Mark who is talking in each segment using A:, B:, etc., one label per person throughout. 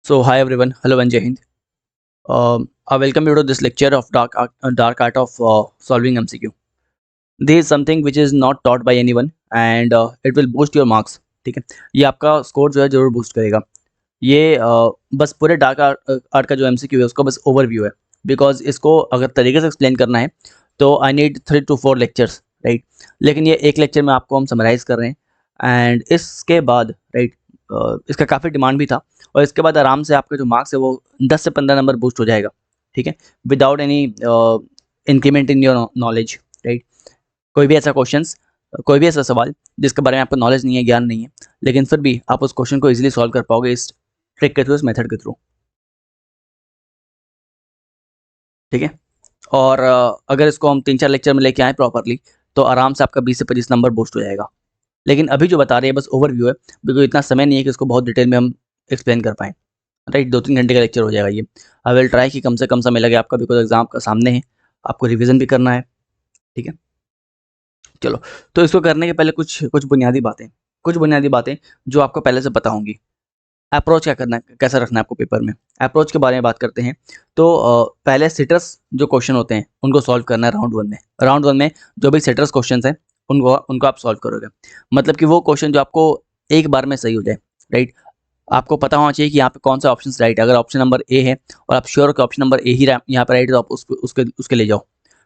A: So hi everyone, hello and Jai Hind. I welcome you to this lecture of dark art of solving MCQ. This is something which is not taught by anyone and it will boost your marks. ठीक है, ये आपका score जो है जरूर boost करेगा. ये बस पूरे डार्क आर्ट का जो MCQ है उसका बस ओवरव्यू है. बिकॉज इसको अगर तरीके से एक्सप्लेन करना है तो I need 3 to 4 lectures, right. लेकिन ये एक लेक्चर में आपको हम समराइज़ कर रहे हैं. एंड इसके बाद राइट, इसका काफ़ी डिमांड भी था. और इसके बाद आराम से आपके जो मार्क्स है वो 10 से 15 नंबर बूस्ट हो जाएगा. ठीक है, without any increment in your knowledge, right. कोई भी ऐसा क्वेश्चंस, कोई भी ऐसा सवाल जिसके बारे में आपको नॉलेज नहीं है, ज्ञान नहीं है, लेकिन फिर भी आप उस क्वेश्चन को इजीली सॉल्व कर पाओगे इस ट्रिक के थ्रू, इस मेथड के थ्रू. ठीक है. और अगर इसको हम 3-4 लेक्चर में लेके आए प्रॉपरली तो आराम से आपका 20 से 25 नंबर बूस्ट हो जाएगा. लेकिन अभी जो बता रहे हैं बस ओवरव्यू है, बिकॉज इतना समय नहीं है कि इसको बहुत डिटेल में हम एक्सप्लेन कर पाएँ. राइट, 2-3 घंटे का लेक्चर हो जाएगा ये. आई विल ट्राई कि कम से कम समय लगे आपका, बिकॉज एग्जाम आपका सामने है, आपको रिवीजन भी करना है. ठीक है, चलो. तो इसको करने के पहले कुछ बुनियादी बातें जो आपको पहले से पता होंगी. अप्रोच क्या करना है, कैसा रखना है आपको पेपर में, अप्रोच के बारे में बात करते हैं. तो पहले सिट्रस जो क्वेश्चन होते हैं उनको सॉल्व करना है राउंड 1 में जो भी सिट्रस क्वेश्चन हैं उनको उनको आप सॉल्व करोगे. मतलब कि वो क्वेश्चन जो आपको एक बार में सही हो जाए, राइट. आपको पता होना चाहिए कि यहाँ पे कौन सा ऑप्शन राइट है. अगर ऑप्शन नंबर ए है और आप श्योर हो कि ऑप्शन नंबर ए ही यहाँ पे राइट है तो आप उसके ले जाओ.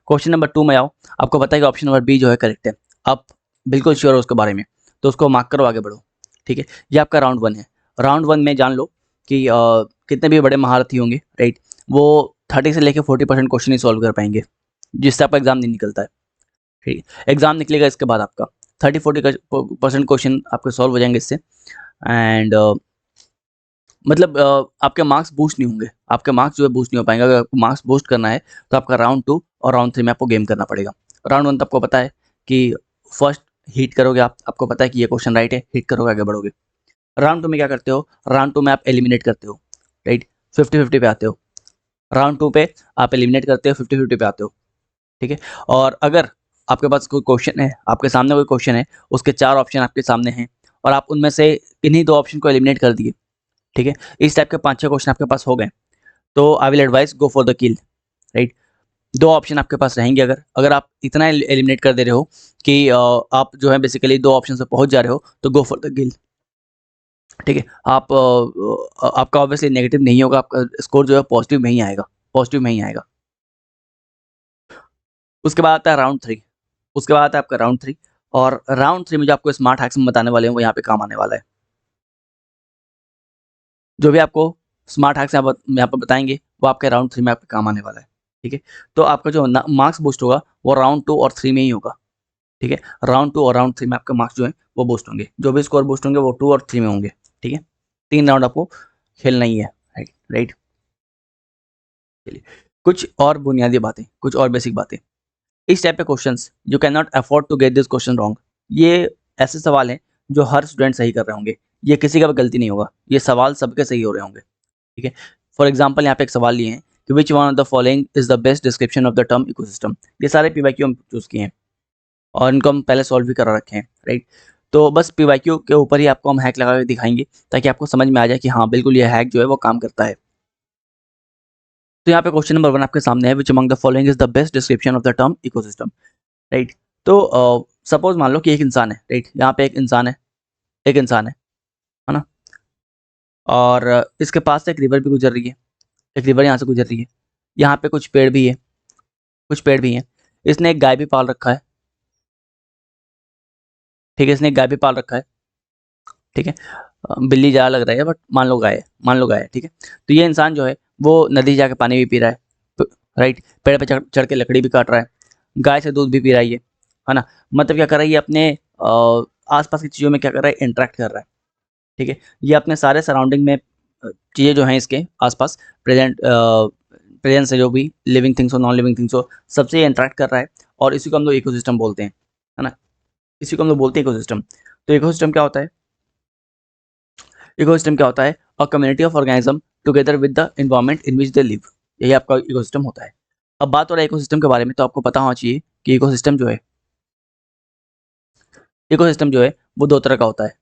A: क्वेश्चन नंबर 2 में आओ, आपको पता है कि ऑप्शन नंबर बी जो है करेक्ट है, आप बिल्कुल श्योर हो उसके बारे में, तो उसको मार्क करो, आगे बढ़ो. ठीक है, ये आपका राउंड 1 है. राउंड 1 में जान लो कि कितने भी बड़े महारथी होंगे, राइट, वो 30 से लेकर 40% क्वेश्चन ही सॉल्व कर पाएंगे, जिससे आपका एग्जाम नहीं निकलता है. ठीक है, एग्जाम निकलेगा इसके बाद आपका 30-40% क्वेश्चन आपके सॉल्व हो जाएंगे इससे. एंड मतलब आपके मार्क्स बूस्ट नहीं होंगे, आपके मार्क्स जो है बूस्ट नहीं हो पाएंगे. अगर आपको मार्क्स बूस्ट करना है तो आपका राउंड 2 और राउंड 3 में आपको गेम करना पड़ेगा. राउंड 1 तो आपको पता है कि फर्स्ट हीट करोगे आपको पता है कि ये क्वेश्चन राइट है, हीट करोगे, आगे बढ़ोगे. राउंड 2 में क्या करते हो, राउंड 2 में आप एलिमिनेट करते हो, राइट. 50-50 पे आते हो. राउंड 2 पे आप एलिमिनेट करते हो, 50-50 पे आते हो. ठीक है, और अगर आपके पास कोई क्वेश्चन है, आपके सामने कोई क्वेश्चन है, उसके 4 ऑप्शन आपके सामने हैं और आप उनमें से इन्हीं 2 ऑप्शन को एलिमिनेट कर दिए. ठीक है, इस टाइप के 5-6 क्वेश्चन आपके पास हो गए तो I will advice go for the kill, right. 2 option आपके पास रहेंगे. अगर अगर आप इतना एलिमिनेट कर दे रहे हो कि आप जो है बेसिकली 2 ऑप्शन से पहुंच जा रहे हो तो गो फॉर द किल. ठीक है, आप आपका ऑब्वियसली नेगेटिव नहीं होगा, आपका स्कोर जो है पॉजिटिव में ही आएगा. उसके बाद आता है राउंड 3. उसके बाद आता है आपका राउंड 3. और राउंड 3 में जो आपको स्मार्ट हैक्स में बताने वाले हैं वो यहाँ पे काम आने वाला है. जो भी आपको स्मार्ट हैक्स यहाँ पर बताएंगे वो आपके राउंड 3 में आपके काम आने वाला है. ठीक है, तो आपका जो मार्क्स बूस्ट होगा वो राउंड 2 और 3 में ही होगा. ठीक है, राउंड 2 और राउंड 3 में आपके मार्क्स जो है वो बूस्ट होंगे. जो भी स्कोर बूस्ट होंगे वो 2 और 3 में होंगे. ठीक है, 3 राउंड आपको खेलना ही है, राइट राइट. चलिए, कुछ और बेसिक बातें. इस टाइप के questions you can not afford to get this question wrong. ये ऐसे सवाल हैं जो हर स्टूडेंट सही कर रहे होंगे, ये किसी का भी गलती नहीं होगा, ये सवाल सबके सही हो रहे होंगे. ठीक है, फॉर एग्जाम्पल यहाँ पे एक सवाल लिए हैं कि which one of the following is the best description of the term ecosystem. ये सारे पीवाईक्यू हम चूज किए हैं और इनको हम पहले सॉल्व भी करा रखे हैं, राइट. तो बस पीवाईक्यू के ऊपर ही आपको हम हैक लगा के दिखाएंगे ताकि आपको समझ में आ जाए कि हाँ बिल्कुल ये हैक जो है वो काम करता है. तो यहाँ पे क्वेश्चन नंबर 1 आपके सामने है, which among the following is the best description of the term ecosystem, right. तो सपोज मान लो कि एक इंसान है, राइट. यहाँ पे एक इंसान है ना. और इसके पास से एक रिवर भी गुजर रही है, एक रिवर यहाँ से गुजर रही है. यहाँ पे कुछ पेड़ भी हैं. इसने एक गाय भी पाल रखा है. ठीक है, इसने एक गाय भी पाल रखा है. ठीक है, बिल्ली ज़्यादा लग रहा है बट मान लो गाय है. ठीक है, तो ये इंसान जो है वो नदी जाके पानी भी पी रहा है, राइट. पेड़ पे चढ़ के लकड़ी भी काट रहा है, गाय से दूध भी पी रहा है ना. मतलब क्या कर रहा है ये अपने आसपास की चीज़ों में क्या कर रहा है, इंटरेक्ट कर रहा है. ठीक है, ये अपने सारे सराउंडिंग में चीज़ें जो हैं इसके आसपास प्रेजेंस है, जो भी लिविंग थिंग्स हो, नॉन लिविंग थिंग्स हो, सबसे ये इंटरेक्ट कर रहा है. और इसी को हम लोग इकोसिस्टम बोलते हैं, है ना. इसी को हम लोग बोलते हैं इकोसिस्टम. तो इकोसिस्टम क्या होता है, a community of organism together with the environment in which they live. यही आपका इकोसिस्टम होता है. अब बात हो रहा है इकोसिस्टम के बारे में, तो आपको पता होना चाहिए कि इकोसिस्टम जो है वो 2 तरह का होता है.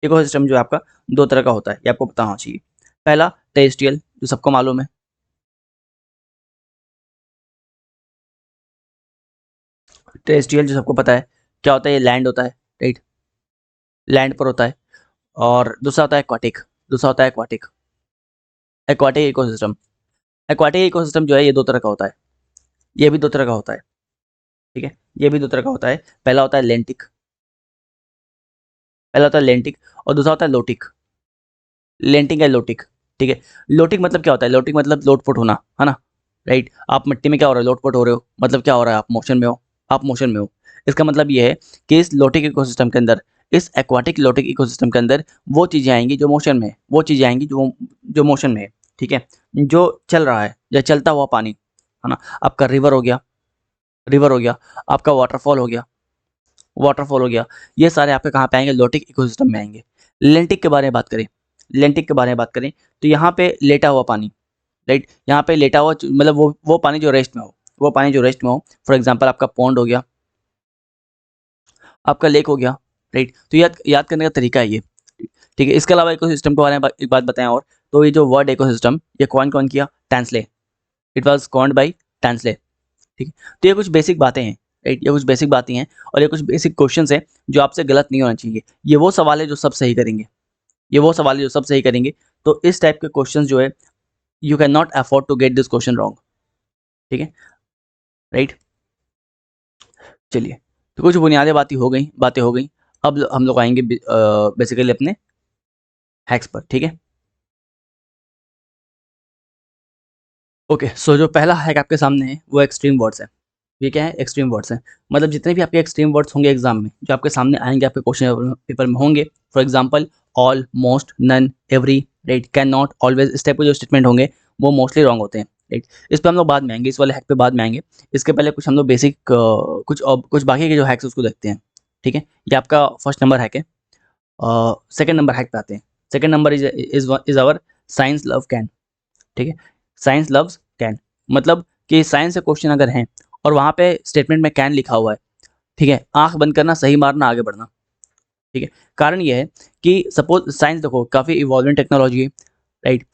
A: इकोसिस्टम जो है आपका दो तरह का होता है, ये आपको पता होना चाहिए। पहला टेरेस्ट्रियल, जो सबको मालूम है। टेरेस्ट्रियल जो सबको पता है क्या होता है, ये लैंड होता है, राइट, लैंड पर होता है। और दूसरा होता है एक्वाटिक, दूसरा होता है aquatic, aquatic ecosystem. Aquatic ecosystem जो है ये दो तरह का होता है, ये भी दो तरह का होता है, ठीक है, ये भी दो तरह का होता है। पहला होता है लेंटिक, पहला होता है लेंटिक, और दूसरा होता है लोटिक। लेंटिक या लोटिक, ठीक है। लोटिक मतलब क्या होता है, लोटिक मतलब लोटपोट होना, है ना, राइट। आप मिट्टी में क्या हो रहा है, लोटपोट हो रहे हो, मतलब क्या हो रहा है, आप मोशन में हो, आप मोशन में हो। इसका मतलब ये है कि इस लोटिक इकोसिस्टम के अंदर, इस एक्वाटिक लोटिक इकोसिस्टम के अंदर वो चीज़ें आएंगी जो मोशन में है, वो चीज़ें आएंगी जो जो मोशन में है, ठीक है, जो चल रहा है या चलता हुआ पानी, है ना। आपका रिवर हो गया, रिवर हो गया, आपका वाटरफॉल हो गया, वाटरफॉल हो गया, ये सारे आपके कहाँ पे आएंगे, लोटिक इकोसिस्टम में आएंगे। लेंटिक के बारे में बात करें, लेंटिक के बारे में बात करें तो यहाँ पे लेटा हुआ पानी, राइट, यहाँ पे लेटा हुआ मतलब वो पानी जो रेस्ट में हो, वो पानी जो रेस्ट में हो। फॉर एग्जांपल आपका पॉन्ड हो गया, आपका लेक हो गया, राइट। तो याद याद करने का तरीका है ये, ठीक है। इसके अलावा इकोसिस्टम के बारे में एक बात बताएं और, तो ये जो वर्ड इकोसिस्टम ये कौन किया, टैंसले, इट वाज कॉइन्ड बाय टैंसले, ठीक है। तो ये कुछ बेसिक बातें हैं, राइट, ये कुछ बेसिक बातें हैं और ये कुछ बेसिक क्वेश्चंस हैं जो आपसे गलत नहीं होना चाहिए। ये वो सवाल है जो सब सही करेंगे, ये वो सवाल है जो सब सही करेंगे। तो इस टाइप के क्वेश्चंस जो है, you can not afford to get this question wrong, ठीक है, राइट। चलिए, तो कुछ बुनियादी बातें हो गई। अब हम लोग आएंगे बेसिकली अपने हैक्स पर, ठीक है। ओके, सो जो पहला हैक आपके सामने है वो एक्सट्रीम वर्ड्स है। ये क्या है, एक्सट्रीम वर्ड्स हैं। मतलब जितने भी आपके एक्सट्रीम वर्ड्स होंगे एग्जाम में, जो आपके सामने आएंगे, आपके क्वेश्चन पेपर में होंगे, for example all, most, none, every, right, can not, always, इस टाइप के जो स्टेटमेंट होंगे वो मोस्टली रॉन्ग होते हैं, राइट। इस पर हम लोग बाद में आएंगे, इस वाले हैक पे बाद में आएंगे। इसके पहले कुछ हम लोग बेसिक कुछ बाकी के जो हैक्स उसको देखते हैं, ठीक है। ये आपका फर्स्ट नंबर हैक है। सेकेंड नंबर हैक पे आते हैं। Second number is our science love can, ठीक है। साइंस लव्स कैन, मतलब कि साइंस से क्वेश्चन अगर हैं और वहाँ पे स्टेटमेंट में कैन लिखा हुआ है, ठीक है, आंख बंद करना, सही मारना, आगे बढ़ना, ठीक है। कारण ये है कि सपोज साइंस देखो काफ़ी इवॉल्विंग टेक्नोलॉजी है, राइट।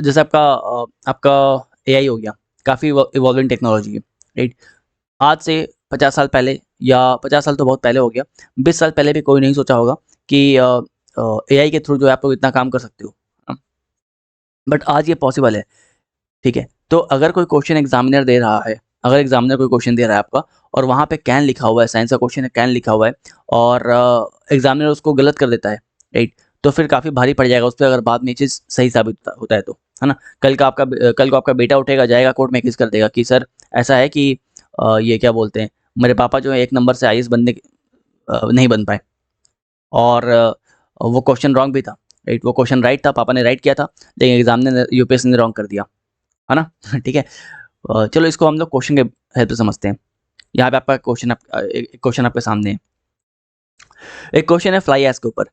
A: जैसे आपका एआई हो गया, काफ़ी इवॉल्विंग टेक्नोलॉजी है, राइट। आज से 50 साल पहले, या 50 साल तो बहुत पहले हो गया, 20 साल पहले भी कोई नहीं सोचा होगा कि एआई के थ्रू जो है आप लोग इतना काम कर सकते हो, बट आज ये पॉसिबल है, ठीक है। तो अगर कोई क्वेश्चन एग्जामिनर दे रहा है, अगर एग्जामिनर कोई क्वेश्चन दे रहा है आपका और वहाँ पे कैन लिखा हुआ है, साइंस का क्वेश्चन है, कैन लिखा हुआ है, और एग्जामिनर उसको गलत कर देता है, राइट, तो फिर काफ़ी भारी पड़ जाएगा उस पर, अगर बाद में ये चीज़ सही साबित होता है तो, है ना। कल को आपका बेटा उठेगा, जाएगा कोर्ट में केस कर देगा कि सर ऐसा है कि ये क्या बोलते हैं, मेरे पापा जो है 1 नंबर से आईएएस बनने नहीं बन पाए, और वो क्वेश्चन रॉन्ग भी था, राइट, वो क्वेश्चन राइट था, पापा ने राइट किया था, लेकिन एग्जाम ने यूपीएससी ने रॉन्ग कर दिया, है ना। ठीक है। चलो इसको हम लोग क्वेश्चन के हेल्प से समझते हैं। यहाँ पे आपका क्वेश्चन एक क्वेश्चन आपके सामने है। एक क्वेश्चन है फ्लाई एश के ऊपर।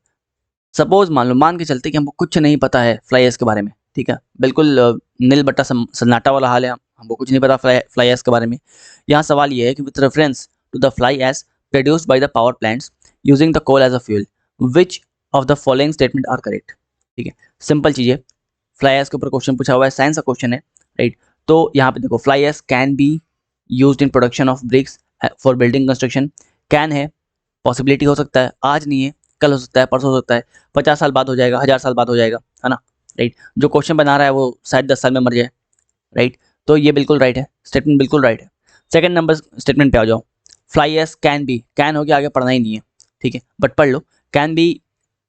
A: सपोज मान के चलते कि हमको कुछ नहीं पता है फ्लाई एश के बारे में, ठीक है, बिल्कुल नील बट्टा सन्नाटा वाला हाल है, हमको कुछ नहीं पता फ्लाई एश के बारे में। यहाँ सवाल ये है कि with reference to the fly ash produced by the power plants using the coal as a fuel, which of the following statement are correct, ठीक है। सिंपल चीज़ है, फ्लाई एश के ऊपर क्वेश्चन पूछा हुआ है, साइंस का क्वेश्चन है, राइट। तो यहाँ पे देखो, fly ash can be used in production of bricks for building construction. Can है, पॉसिबिलिटी हो सकता है, आज नहीं है, कल हो सकता है, परसों हो सकता है, 50 साल बाद हो जाएगा, 1000 साल बाद हो जाएगा, है ना, राइट। जो क्वेश्चन बना रहा है वो शायद 10 साल में मर जाए, राइट। तो ये बिल्कुल राइट है, स्टेटमेंट बिल्कुल राइट है। सेकंड नंबर स्टेटमेंट पे आ जाओ। Fly ash can be, can हो गया, आगे पढ़ना ही नहीं है, ठीक है, बट पढ़ लो। Can be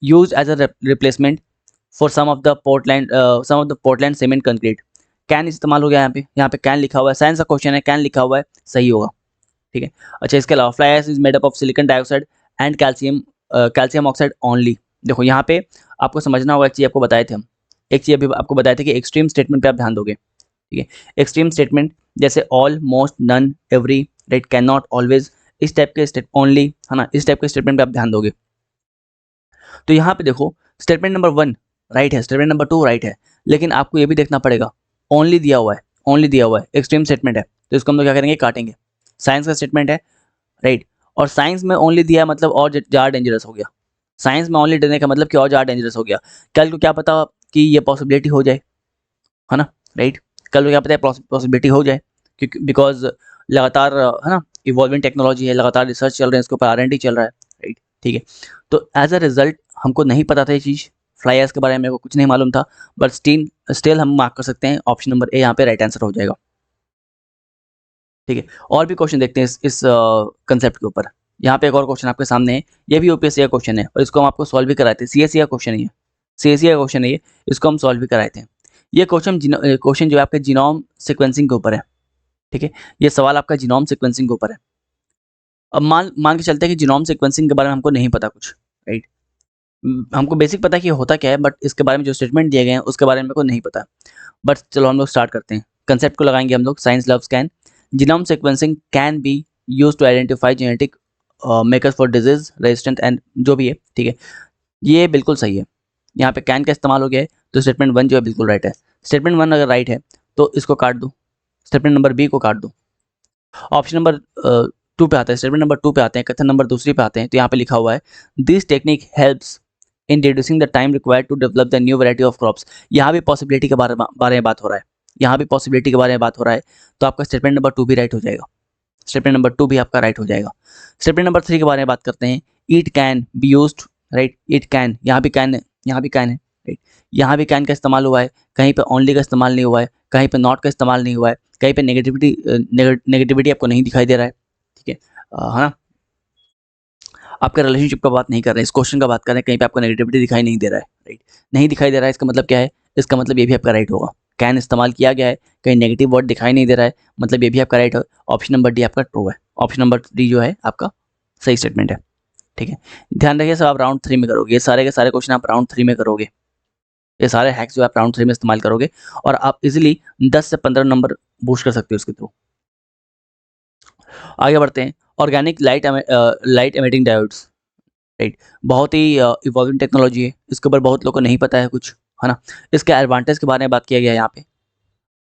A: use as a replacement for some of the Portland cement concrete. Can इस्तेमाल हो गया यहाँ पे कैन लिखा हुआ है, साइंस का क्वेश्चन है, कैन लिखा हुआ है, सही होगा, ठीक है। अच्छा, इसके अलावा fly ash is made up of silicon dioxide and calcium oxide only. देखो यहाँ पे आपको समझना होगा, एक चीज़ आपको बताए थे हम, एक चीज़ अभी आपको बताए थे कि एक्सट्रीम स्टेटमेंट पे आप ध्यान दोगे, ठीक है। एक्सट्रीम स्टेटमेंट जैसे all, most, none, every, right, can not, always, इस टाइप के ओनली, है ना, इस टाइप के स्टेटमेंट पे आप ध्यान दोगे। तो यहाँ पे देखो, स्टेटमेंट नंबर 1 राइट है, स्टेटमेंट नंबर 2 राइट है, लेकिन आपको ये भी देखना पड़ेगा, ओनली दिया हुआ है, ओनली दिया हुआ है, एक्सट्रीम स्टेटमेंट है, तो इसको हम लोग क्या करेंगे, काटेंगे। साइंस का स्टेटमेंट है, राइट, और साइंस में ओनली दिया है मतलब और ज़्यादा डेंजरस हो गया, साइंस में ओनली डरने का मतलब कि और ज़्यादा डेंजरस हो गया। कल को क्या पता कि ये पॉसिबिलिटी हो जाए, है ना, राइट। कल को क्या पता है पॉसिबिलिटी हो जाए, क्योंकि बिकॉज लगातार है ना इवॉल्विंग टेक्नोलॉजी है, लगातार रिसर्च चल रहे हैं, इसके ऊपर R&D चल रहा है, राइट, ठीक है। तो एज अ रिजल्ट हमको नहीं पता था ये चीज़, फ्लाई एश के बारे में मेरे को कुछ नहीं मालूम था, बट स्टिल हम मार्क कर सकते हैं ऑप्शन नंबर ए यहाँ पे राइट आंसर हो जाएगा, ठीक है। और भी क्वेश्चन देखते हैं इस कंसेप्ट के ऊपर। यहाँ पे एक और क्वेश्चन आपके सामने है, ये भी यूपीएससी का क्वेश्चन है और इसको हम आपको सॉल्व भी कराए थे, सीएससी का क्वेश्चन है ये, सीएससी का क्वेश्चन है ये, इसको हम सॉल्व भी कराए थे। ये क्वेश्चन जो है आपके जीनोम सीक्वेंसिंग के ऊपर है, ठीक है। ये सवाल आपका जीनोम सीक्वेंसिंग के ऊपर है। अब मान मान के चलते हैं कि जीनोम सीक्वेंसिंग के बारे में हमको नहीं पता कुछ, राइट। हमको बेसिक पता है कि ये होता क्या है, बट इसके बारे में जो स्टेटमेंट दिए गए हैं उसके बारे में मेरे को नहीं पता। बट चलो हम लोग स्टार्ट करते हैं, कंसेप्ट को लगाएंगे हम लोग। Science loves can, genome sequencing can be use to identify genetic markers for disease resistant and जो भी है, ठीक है। ये बिल्कुल सही है, यहाँ पे कैन का इस्तेमाल हो गया है, तो स्टेटमेंट 1 जो है बिल्कुल राइट है। स्टेटमेंट 1 अगर राइट है तो इसको काट दो, स्टेटमेंट नंबर बी को काट दो। ऑप्शन नंबर 2 पे आता है, स्टेटमेंट नंबर 2 पे आते हैं, कथन नंबर दूसरी पे आते हैं। तो यहाँ पे लिखा हुआ है this technique helps in reducing the time required to develop the new variety of crops. यहाँ भी पॉसिबिलिटी के बारे में बात हो रहा है, यहाँ भी पॉसिबिलिटी के बारे में बात हो रहा है, तो आपका स्टेटमेंट नंबर 2 भी राइट हो जाएगा, स्टेटमेंट नंबर 2 भी आपका राइट हो जाएगा। स्टेटमेंट नंबर 3 के बारे में बात करते हैं, it can be used, right, it can, यहाँ भी कैन है, यहाँ भी कैन है, राइट। यहाँ भी कैन का इस्तेमाल हुआ है, कहीं पे ओनली का इस्तेमाल नहीं हुआ है, कहीं पे नॉट का इस्तेमाल नहीं हुआ है, कहीं पे नेगेटिविटी आपको नहीं दिखाई दे रहा है, ठीक है ना। आपके रिलेशनशिप का बात नहीं कर रहे हैं, इस क्वेश्चन का बात कर रहे हैं, कहीं पे आपको नेगेटिविटी दिखाई नहीं दे रहा है, राइट, नहीं दिखाई दे रहा है, इसका मतलब क्या है, इसका मतलब ये भी आपका राइट होगा। कैन इस्तेमाल किया गया है, कहीं नेगेटिव वर्ड दिखाई नहीं दे रहा है, मतलब ये भी आपका राइट है। ऑप्शन नंबर डी आपका ट्रू है, ऑप्शन नंबर डी जो है आपका सही स्टेटमेंट है, ठीक है। ध्यान रखिए सब आप राउंड 3 में करोगे, ये सारे के सारे क्वेश्चन आप राउंड 3 में करोगे, ये सारे हैक्स जो आप राउंड 3 में इस्तेमाल करोगे और आप इजिली 10 से 15 नंबर बूस्ट कर सकते हो इसके थ्रू। आगे बढ़ते हैं, organic light emitting diodes, right, बहुत ही इवॉल्विंग टेक्नोलॉजी है, इसके ऊपर बहुत लोगों को नहीं पता है कुछ, है ना। इसके एडवांटेज के बारे में बात किया गया है यहाँ पे,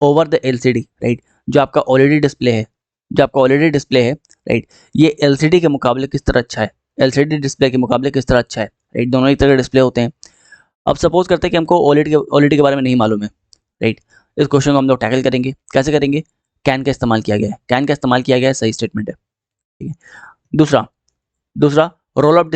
A: ओवर द एलसीडी, राइट, जो आपका ऑलरेडी डिस्प्ले है, जो आपका ऑलरेडी डिस्प्ले है, राइट, ये एलसीडी के मुकाबले किस तरह अच्छा है, एलसीडी डिस्प्ले के मुकाबले किस तरह अच्छा है, राइट, दोनों एक तरह के डिस्प्ले होते हैं। अब सपोज करते हैं कि हमको ओलेडी के बारे में नहीं मालूम है, राइट, इस क्वेश्चन को हम लोग टैकल करेंगे, कैसे करेंगे, कैन का इस्तेमाल किया गया है, कैन का इस्तेमाल किया गया है, सही स्टेटमेंट है, ठीक है। दूसरा दूसरा roll up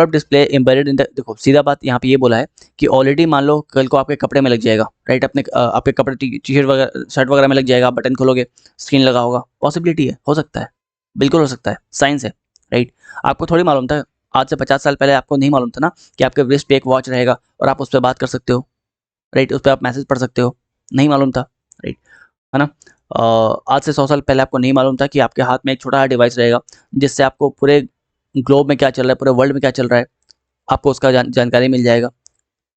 A: display embedded in the, देखो सीधा बात यहाँ पे ये बोला है कि ऑलरेडी मान लो कल को आपके कपड़े में लग जाएगा, राइट, अपने आपके कपड़े टी शर्ट वगैरह शर्ट वगैरह में लग जाएगा, बटन खोलोगे स्क्रीन लगा होगा, पॉसिबिलिटी है, हो सकता है, बिल्कुल हो सकता है, साइंस है, राइट। आपको थोड़ी मालूम था, आज से 50 साल पहले आपको नहीं मालूम था ना कि आपके रिस्ट पे एक वॉच रहेगा और आप उस पर बात कर सकते हो, राइट, उस पर आप मैसेज पढ़ सकते हो, नहीं मालूम था, राइट, है ना। आज से 100 साल पहले आपको नहीं मालूम था कि आपके हाथ में एक छोटा डिवाइस रहेगा जिससे आपको पूरे ग्लोब में क्या चल रहा है, पूरे वर्ल्ड में क्या चल रहा है, आपको उसका जानकारी मिल जाएगा,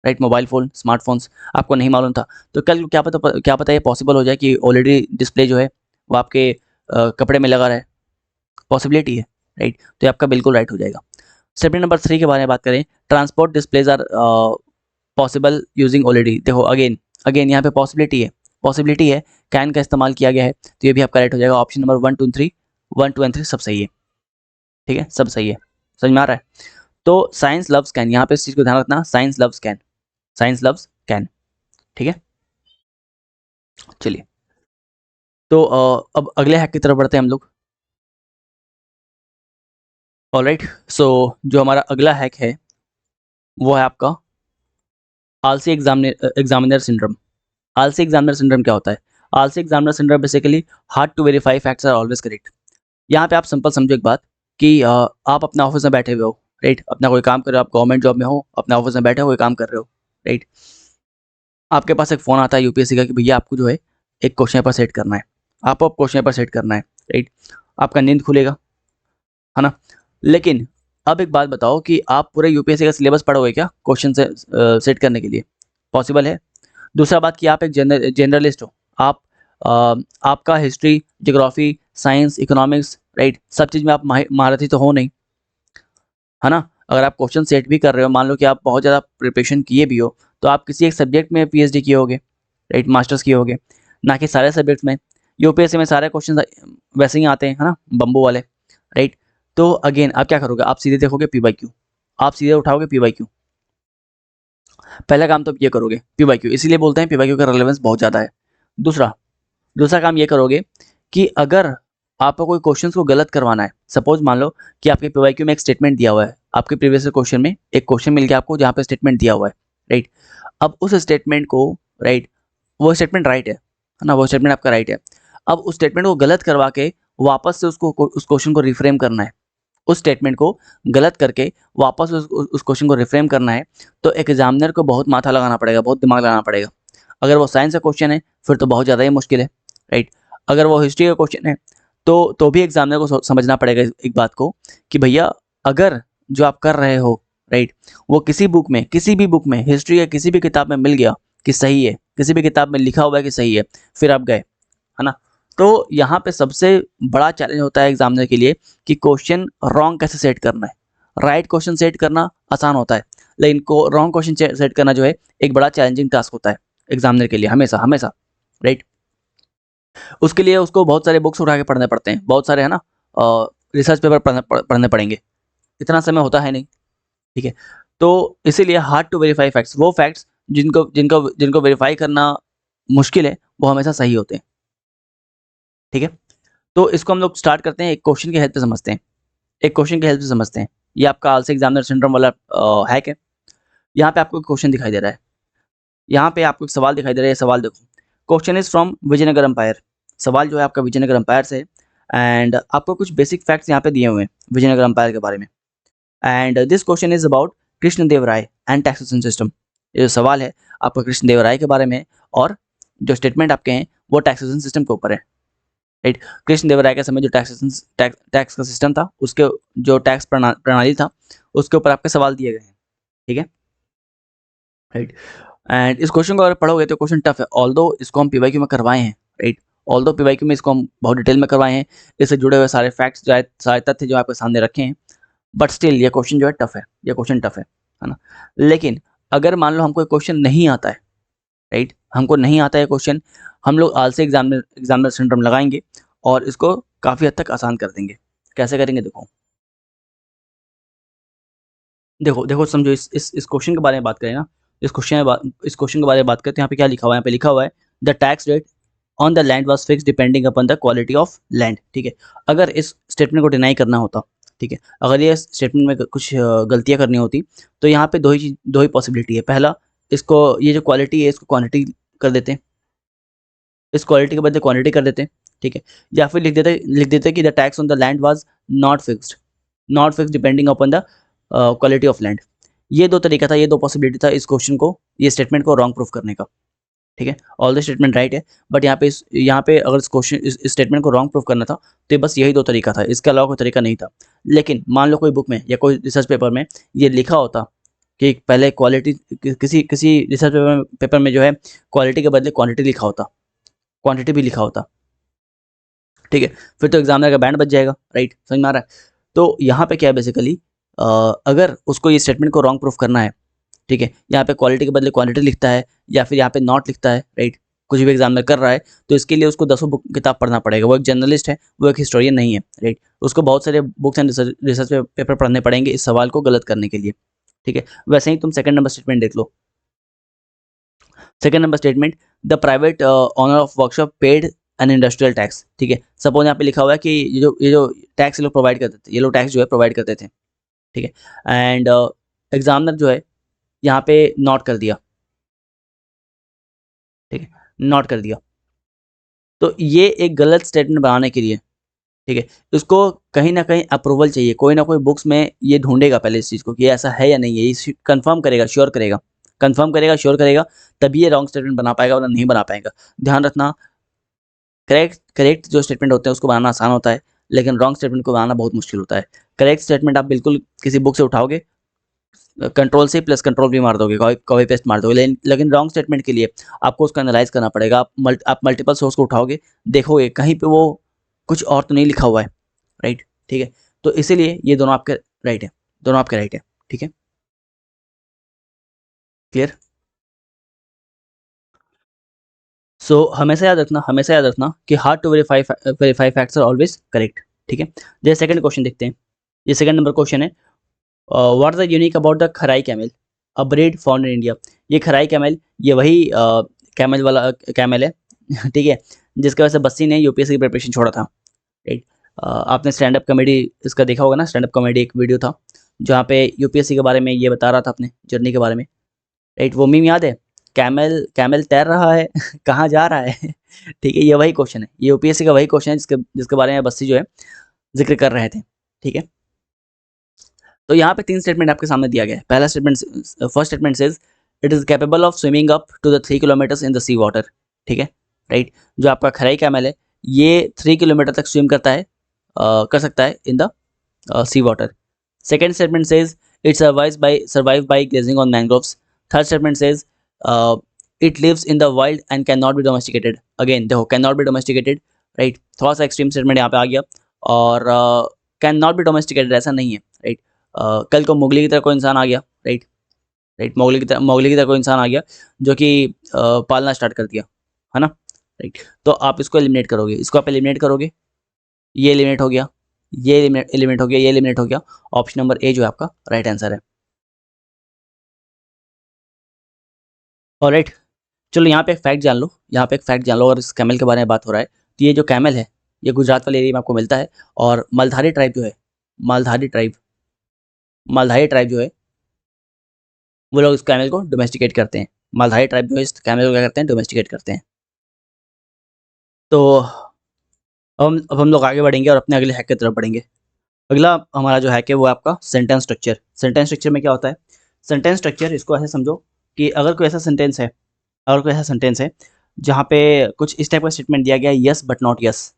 A: राइट। मोबाइल फ़ोन, स्मार्टफोन्स आपको नहीं मालूम था, तो कल क्या पता ये पॉसिबल हो जाए कि ऑलरेडी डिस्प्ले जो है वो आपके कपड़े में लगा रहे, पॉसिबिलिटी है, राइट, तो ये आपका बिल्कुल राइट हो जाएगा। स्टेटमेंट नंबर 3 के बारे में बात करें, transport displays are possible using already, देखो अगेन अगेन यहाँ पे पॉसिबिलिटी है, कैन का इस्तेमाल किया गया है, तो ये भी आपका राइट हो जाएगा। ऑप्शन नंबर 1 2 3 1 2 एंड 3 सब सही है, ठीक है, सब सही है, समझ में आ रहा है। तो साइंस लव्स कैन, यहाँ पे इस चीज़ को ध्यान रखना, science loves can, science loves can, ठीक है। चलिए, तो अब अगले हैक की तरफ बढ़ते हैं हम लोग। ऑलराइट, सो जो हमारा अगला हैक है वो है आपका आलसी एग्जामिनर सिंड्रोम। आलसी एग्जामिनर सिंड्रोम क्या होता है, आलसी examiner syndrome basically hard to verify facts are always correct. यहाँ पे आप सिंपल समझो एक बात कि आप अपना ऑफिस में बैठे हुए हो, राइट, अपना कोई काम कर रहे हो, आप गवर्नमेंट जॉब में हो, अपने ऑफिस में बैठे हो, कोई काम कर रहे हो, राइट, आपके पास एक फ़ोन आता है यूपीएससी का कि भैया आपको जो है एक क्वेश्चन पेपर सेट करना है, आपको क्वेश्चन पेपर सेट करना है, राइट, आपका नींद खुलेगा, है ना। लेकिन अब एक बात बताओ कि आप पूरे यूपीएससी का सिलेबस पढ़ोगे क्या क्वेश्चन से सेट करने के लिए, पॉसिबल है। दूसरा बात कि आप एक जनरलिस्ट हो, आप आपका history, geography, science, economics, right, सब चीज़ में आप महारथी तो हो नहीं, है ना। अगर आप क्वेश्चन सेट भी कर रहे हो, मान लो कि आप बहुत ज़्यादा प्रिपरेशन किए भी हो, तो आप किसी एक सब्जेक्ट में पीएचडी किए होगे, राइट, मास्टर्स किए होगे, ना कि सारे सब्जेक्ट्स में। यूपीएससी में सारे क्वेश्चन वैसे ही आते हैं, है ना, बम्बू वाले, राइट। तो अगेन आप क्या करोगे, आप सीधे देखोगे पी बाई क्यू, आप सीधे उठाओगे PYQ, पहला काम तो ये करोगे PYQ, इसीलिए बोलते हैं PYQ का रेलेवेंस बहुत ज़्यादा है। दूसरा दूसरा काम ये करोगे कि अगर आपको कोई क्वेश्चंस को गलत करवाना है, सपोज मान लो कि आपके PYQ में एक स्टेटमेंट दिया हुआ है, आपके प्रीवियस क्वेश्चन में एक क्वेश्चन मिल गया आपको जहाँ पे स्टेटमेंट दिया हुआ है, राइट। अब उस स्टेटमेंट को, राइट, वो स्टेटमेंट राइट है ना, वो स्टेटमेंट आपका राइट है। अब उस स्टेटमेंट को गलत करवा के वापस से उसको उस क्वेश्चन को रिफ्रेम करना है, उस स्टेटमेंट को गलत करके वापस उस क्वेश्चन को रिफ्रेम करना है, तो एक एग्जामिनर को बहुत माथा लगाना पड़ेगा, बहुत दिमाग लगाना पड़ेगा। अगर वो साइंस का क्वेश्चन है फिर तो बहुत ज़्यादा ही मुश्किल है, राइट। अगर वो हिस्ट्री का क्वेश्चन है तो भी एग्जामिनर को समझना पड़ेगा एक बात को कि भैया अगर जो आप कर रहे हो, राइट, वो किसी बुक में, किसी भी बुक में, हिस्ट्री या किसी भी किताब में मिल गया कि सही है, किसी भी किताब में लिखा हुआ है कि सही है, फिर आप गए, है ना। तो यहाँ पे सबसे बड़ा चैलेंज होता है एग्जामिनर के लिए कि क्वेश्चन रॉन्ग कैसे सेट करना है। राइट क्वेश्चन सेट करना आसान होता है, लेकिन रॉन्ग क्वेश्चन सेट करना जो है एक बड़ा चैलेंजिंग टास्क होता है एग्जामिनर के लिए, हमेशा हमेशा, राइट। उसके लिए उसको बहुत सारे बुक्स उठा के पढ़ने पड़ते हैं, बहुत सारे, है ना, रिसर्च पेपर पढ़ने पड़ेंगे, इतना समय होता है नहीं, ठीक है। तो इसीलिए हार्ड टू वेरीफाई फैक्ट्स, वो फैक्ट्स जिनको जिनको जिनको वेरीफाई करना मुश्किल है वो हमेशा सही होते हैं, ठीक है। तो इसको हम लोग स्टार्ट करते हैं, एक क्वेश्चन की हेल्प से समझते हैं, एक क्वेश्चन की हेल्प से समझते हैं। ये आपका आलसी एग्जामिनर सिंड्रोम वाला हैक है। यहाँ पे आपको क्वेश्चन दिखाई दे रहा है, यहाँ पे आपको एक सवाल दिखाई दे रहा है, सवाल देखो, question is from Vijayanagar empire. सवाल जो है आपका विजयनगर एम्पायर से, एंड आपको कुछ बेसिक फैक्ट्स यहाँ पे दिए हुए हैं विजयनगर एम्पायर के बारे में। And this question is about Krishnadeva Raya and taxation system. ये जो सवाल है आपका कृष्णदेव राय के बारे में, और जो स्टेटमेंट आपके हैं वो टैक्सेशन सिस्टम के ऊपर है, राइट। कृष्णदेव राय के समय जो टैक्स का सिस्टम था, उसके जो टैक्स प्रणाली था, उसके ऊपर आपके सवाल दिए गए हैं, ठीक है, राइट। एंड इस क्वेश्चन को अगर पढ़ोगे तो क्वेश्चन टफ है, ऑल्दो इसको हम PYQ में करवाए हैं, राइट। ऑल्दो PYQ में इसको हम बहुत डिटेल में करवाए हैं, इससे जुड़े हुए सारे फैक्ट्स जो है, सारे तथ्य जो आपके सामने रखे हैं, बट स्टिल ये क्वेश्चन जो है टफ है, ये क्वेश्चन टफ है ना। लेकिन अगर मान लो हमको क्वेश्चन नहीं आता है, राइट, हमको नहीं आता है क्वेश्चन, हम लोग आलसी एग्जामिनर सिंड्रोम लगाएंगे और इसको काफ़ी हद तक आसान कर देंगे। कैसे करेंगे, देखो देखो देखो समझो, इस क्वेश्चन के बारे में बात करें ना, इस क्वेश्चन के बारे में बात करते हैं। यहाँ पे क्या लिखा हुआ है, यहाँ पे लिखा हुआ है the tax rate on the land was fix depending upon the quality of land, ठीक है। अगर इस स्टेटमेंट को डिनाई करना होता, ठीक है, अगर ये स्टेटमेंट में कुछ गलतियाँ करनी होती, तो यहाँ पे दो ही पॉसिबिलिटी है। पहला, इसको ये जो क्वालिटी है इसको क्वांटिटी कर देते हैं, इस क्वालिटी के बदले क्वांटिटी कर देते हैं, ठीक है। या फिर लिख देते कि the tax on the land was not fixed depending upon the quality of land. ये दो तरीका था, ये दो पॉसिबिलिटी था इस क्वेश्चन को, ये स्टेटमेंट को रॉन्ग प्रूफ करने का, ठीक है। ऑल द स्टेटमेंट राइट है, बट यहाँ पे अगर इस स्टेटमेंट को रॉन्ग प्रूफ करना था तो बस यही दो तरीका था, इसके अलावा कोई तरीका नहीं था। लेकिन मान लो कोई बुक में या कोई रिसर्च पेपर में ये लिखा होता कि पहले क्वालिटी, किसी किसी रिसर्च पेपर में जो है क्वालिटी के बदले क्वांटिटी लिखा होता, क्वांटिटी भी लिखा होता, ठीक है, फिर तो एग्जामिनर का बैंड बच जाएगा, राइट, समझ में आ रहा है। तो यहाँ पे क्या है बेसिकली, अगर उसको ये स्टेटमेंट को रॉन्ग प्रूफ करना है, ठीक है, यहाँ पे क्वालिटी के बदले क्वांटिटी लिखता है या फिर यहाँ पे नॉट लिखता है, राइट, कुछ भी एग्जामिनर कर रहा है, तो इसके लिए उसको 10 बुक किताब पढ़ना पड़ेगा। वो एक जर्नलिस्ट है, वो एक हिस्टोरियन नहीं है, राइट। उसको बहुत सारे बुक्स एंड रिसर्च पेपर पढ़ने पड़ेंगे इस सवाल को गलत करने के लिए, ठीक है। वैसे ही तुम सेकंड नंबर स्टेटमेंट देख लो। Second number statement, the private owner of workshop paid an industrial tax, ठीक है। सपोज यहाँ पे लिखा हुआ है कि ये जो टैक्स ये लोग प्रोवाइड करते थे, ये लोग टैक्स जो है प्रोवाइड करते थे, ठीक है। एंड एग्जामिनर जो है यहाँ पे नोट कर दिया, ठीक है, नोट कर दिया। तो ये एक गलत स्टेटमेंट बनाने के लिए, ठीक है, इसको कहीं ना कहीं अप्रूवल चाहिए, कोई ना कोई बुक्स में ये ढूंढेगा पहले इस चीज़ को कि ऐसा है या नहीं है, ये कंफर्म करेगा, श्योर करेगा, कंफर्म करेगा, श्योर करेगा, तभी ये रॉन्ग स्टेटमेंट बना पाएगा, वरना नहीं बना पाएगा। ध्यान रखना, करेक्ट जो स्टेटमेंट होते हैं उसको बनाना आसान होता है, लेकिन रॉन्ग स्टेटमेंट को बनाना बहुत मुश्किल होता है। करेक्ट स्टेटमेंट आप बिल्कुल किसी बुक से उठाओगे, कंट्रोल से प्लस कंट्रोल भी मार दोगे, कॉपी पेस्ट मार दोगे, लेकिन रॉन्ग स्टेटमेंट के लिए आपको उसको एनालाइज करना पड़ेगा। आप मल्टीपल सोर्स को उठाओगे, देखोगे कहीं पे वो कुछ और तो नहीं लिखा हुआ है, राइट, ठीक है। तो इसीलिए ये दोनों आपके राइट है, दोनों आपके राइट है, ठीक है, क्लियर। सो हमेशा याद रखना कि hard to verify facts are always correct, ठीक है। जैसे सेकंड क्वेश्चन देखते हैं, ये सेकंड नंबर क्वेश्चन है, what is the unique about the Kharai camel, a breed found in India. ये खराई कैमल, ये वही कैमल वाला कैमल है ठीक है, जिसकी वजह से बस्सी ने यूपीएससी की प्रिपरेशन छोड़ा था, राइट। आपने स्टैंड अप कॉमेडी इसका देखा होगा ना, स्टैंड अप कॉमेडी एक वीडियो था जहाँ पे यूपीएससी के बारे में ये बता रहा था अपने जर्नी के बारे में, राइट। वो मीम याद है, कैमल कैमल तैर रहा है कहाँ जा रहा है ठीक है, ये वही क्वेश्चन है, ये यूपीएससी का वही क्वेश्चन है जिसके जिसके बारे में बस्सी जो है जिक्र कर रहे थे, ठीक है। तो यहाँ पे 3 स्टेटमेंट आपके सामने दिया गया है। पहला statement, first statement says it is capable of swimming up to the 3 kilometres in the sea water, ठीक है, राइट। जो आपका खराई कैमल है ये 3 किलोमीटर तक स्विम करता है, कर सकता है in the sea water. Second statement says it survive by grazing on mangroves. Third statement says it lives in the wild and can not be domesticated. Again देखो, can not be domesticated, right, थोड़ा सा extreme statement यहाँ पे आ गया। और can not be domesticated ऐसा नहीं है, राइट। कल को मोगली की तरह कोई इंसान आ गया, राइट, राइट, मोगली की तरह कोई इंसान आ गया जो कि पालना स्टार्ट कर दिया, है ना, राइट। तो आप इसको एलिमिनेट करोगे, इसको आप एलिमिनेट करोगे, ये एलिमिनेट हो गया, ये एलिमिनेट हो गया, ये एलिमिनेट हो गया। ऑप्शन नंबर ए जो है आपका राइट आंसर है। और राइट, चलो यहाँ पे एक फैक्ट जान लो, यहाँ पे एक फैक्ट जान लो, अगर इस कैमल के बारे में बात हो रहा है तो ये जो कैमल है ये गुजरात वाले एरिया में आपको मिलता है। और मालधारी ट्राइब जो है, मालधारी ट्राइब, मालधारी ट्राइब जो है वो लोग इस कैमल को डोमेस्टिकेट करते हैं। मालधारी ट्राइब जो है इस कैमल को क्या करते हैं, डोमेस्टिकेट करते हैं। तो अब हम लोग आगे बढ़ेंगे और अपने अगले हैक की तरफ बढ़ेंगे। अगला हमारा जो हैक है वो है आपका सेंटेंस स्ट्रक्चर। सेंटेंस स्ट्रक्चर में क्या होता है, सेंटेंस स्ट्रक्चर इसको ऐसे समझो कि अगर कोई ऐसा सेंटेंस है, अगर कोई ऐसा सेंटेंस है जहाँ पे कुछ इस टाइप का स्टेटमेंट दिया गया है, यस बट नॉट यस,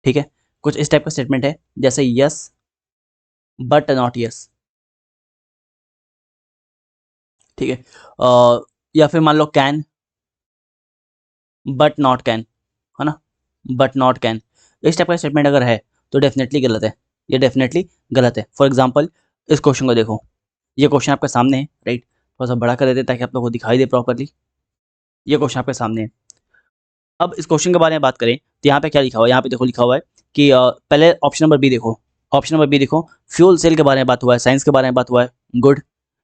A: ठीक है, कुछ इस टाइप का स्टेटमेंट है जैसे यस बट नॉट यस, ठीक है, या फिर मान लो कैन बट नॉट कैन, है ना, बट नॉट कैन, इस टाइप का स्टेटमेंट अगर है तो डेफिनेटली गलत है, ये डेफिनेटली गलत है। फॉर एग्जाम्पल इस क्वेश्चन को देखो, ये क्वेश्चन आपके सामने है, राइट, थोड़ा सा बड़ा कर देते ताकि आप लोगों को दिखाई दे प्रॉपरली। ये क्वेश्चन आपके सामने है। अब इस क्वेश्चन के बारे में बात करें तो यहाँ पे क्या लिखा हुआ है, यहाँ पे देखो लिखा हुआ है कि पहले ऑप्शन नंबर बी देखो, ऑप्शन नंबर बी देखो, फ्यूल सेल के बारे में बात हुआ है, साइंस के बारे में बात हुआ है, गुड।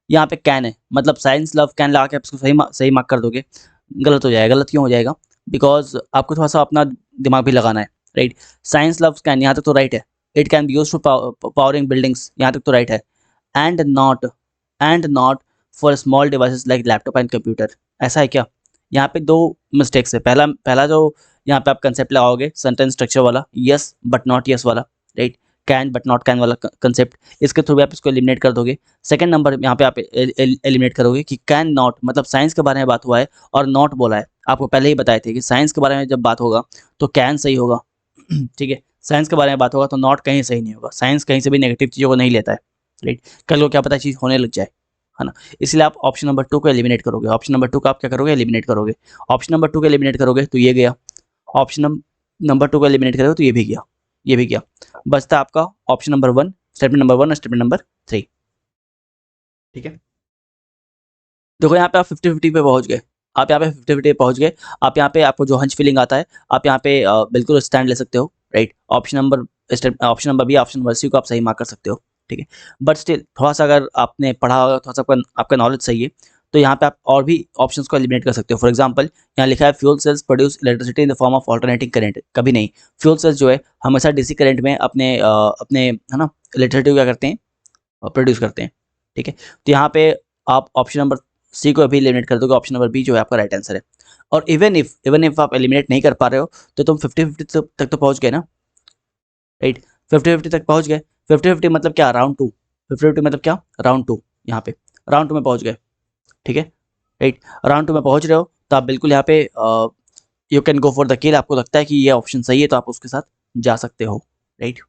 A: यहाँ पे कैन है, मतलब साइंस लव कैन लगा के आप इसको सही मार्क कर दोगे, गलत हो जाएगा। गलत क्यों हो जाएगा, बिकॉज आपको थोड़ा सा अपना दिमाग भी लगाना है, राइट। साइंस लव कैन यहाँ तक तो राइट है, it can be use to powering buildings, यहाँ तक तो राइट है, and not, and not for small devices like laptop and computer, ऐसा है क्या। यहाँ पे दो मिस्टेक्स है। पहला पहला जो यहाँ पे आप कंसेप्ट लगाओगे सेंटेंस स्ट्रक्चर वाला, यस बट नॉट यस वाला, right, can but not can वाला कंसेप्ट, इसके थ्रू भी आप इसको एलिमिनेट कर दोगे। सेकंड नंबर यहाँ पे आप एलिमिनेट करोगे कि कैन नॉट, मतलब साइंस के बारे में बात हुआ है और नॉट बोला है। आपको पहले ही बताए थे कि साइंस के बारे में जब बात होगा तो कैन सही होगा ठीक है, साइंस के बारे में बात होगा तो नॉट कहीं सही नहीं होगा। साइंस कहीं से भी नेगेटिव चीज़ों को नहीं लेता है, राइट। कल को क्या पता चीज़ होने लग जाए, है ना। इसलिए आप ऑप्शन नंबर 2 को एलिमिनेट करोगे, ऑप्शन नंबर 2 का आप क्या करोगे, एलिमिनेट करोगे। ऑप्शन नंबर 2 को एलिमिनेट करोगे तो ये गया, ऑप्शन नंबर 2 को एलिमिनेट करोगे तो ये भी गया, ये भी गया। बचता आपका ऑप्शन नंबर 1, स्टेटमेंट नंबर 1 और स्टेटमेंट नंबर 3, ठीक है। देखो यहाँ पे आप 50-50 पे पहुंच गए, आप यहाँ पे 50-50 पहुंच गए। आप यहाँ पे आपको जो हंच फीलिंग आता है आप यहाँ पे बिल्कुल स्टैंड ले सकते हो, right. Option number B, option number C को आप सही मार्क कर सकते हो, ठीक है। बट स्टिल थोड़ा सा अगर आपने पढ़ा होगा, थोड़ा सा आपका नॉलेज सही है तो यहाँ पे आप और भी ऑप्शंस को एलिमिनेट कर सकते हो। फॉर एग्जांपल यहाँ लिखा है fuel cells produce electricity in the form of alternating current, कभी नहीं। फ्यूल सेल्स जो है हमेशा डीसी करंट में अपने अपने है ना इलेक्ट्रिसिटी क्या करते हैं, प्रोड्यूस करते हैं, ठीक है। तो यहाँ पे आप ऑप्शन नंबर सी को अभी एलिमिनेट कर दोगे, ऑप्शन नंबर बी जो है आपका राइट आंसर है। और इवन इफ आप एलिमिनेट नहीं कर पा रहे हो तो तुम 50-50 तक तो पहुंच गए ना, राइट। 50-50 तक पहुंच गए। 50-50 मतलब क्या, राउंड 2। 50-50 मतलब क्या, राउंड 2। यहाँ पे राउंड 2 में पहुंच गए, ठीक है, राइट। राउंड 2 में पहुंच रहे हो तो आप बिल्कुल यहाँ पे you can go for the किल। आपको लगता है कि ये ऑप्शन सही है तो आप उसके साथ जा सकते हो, राइट।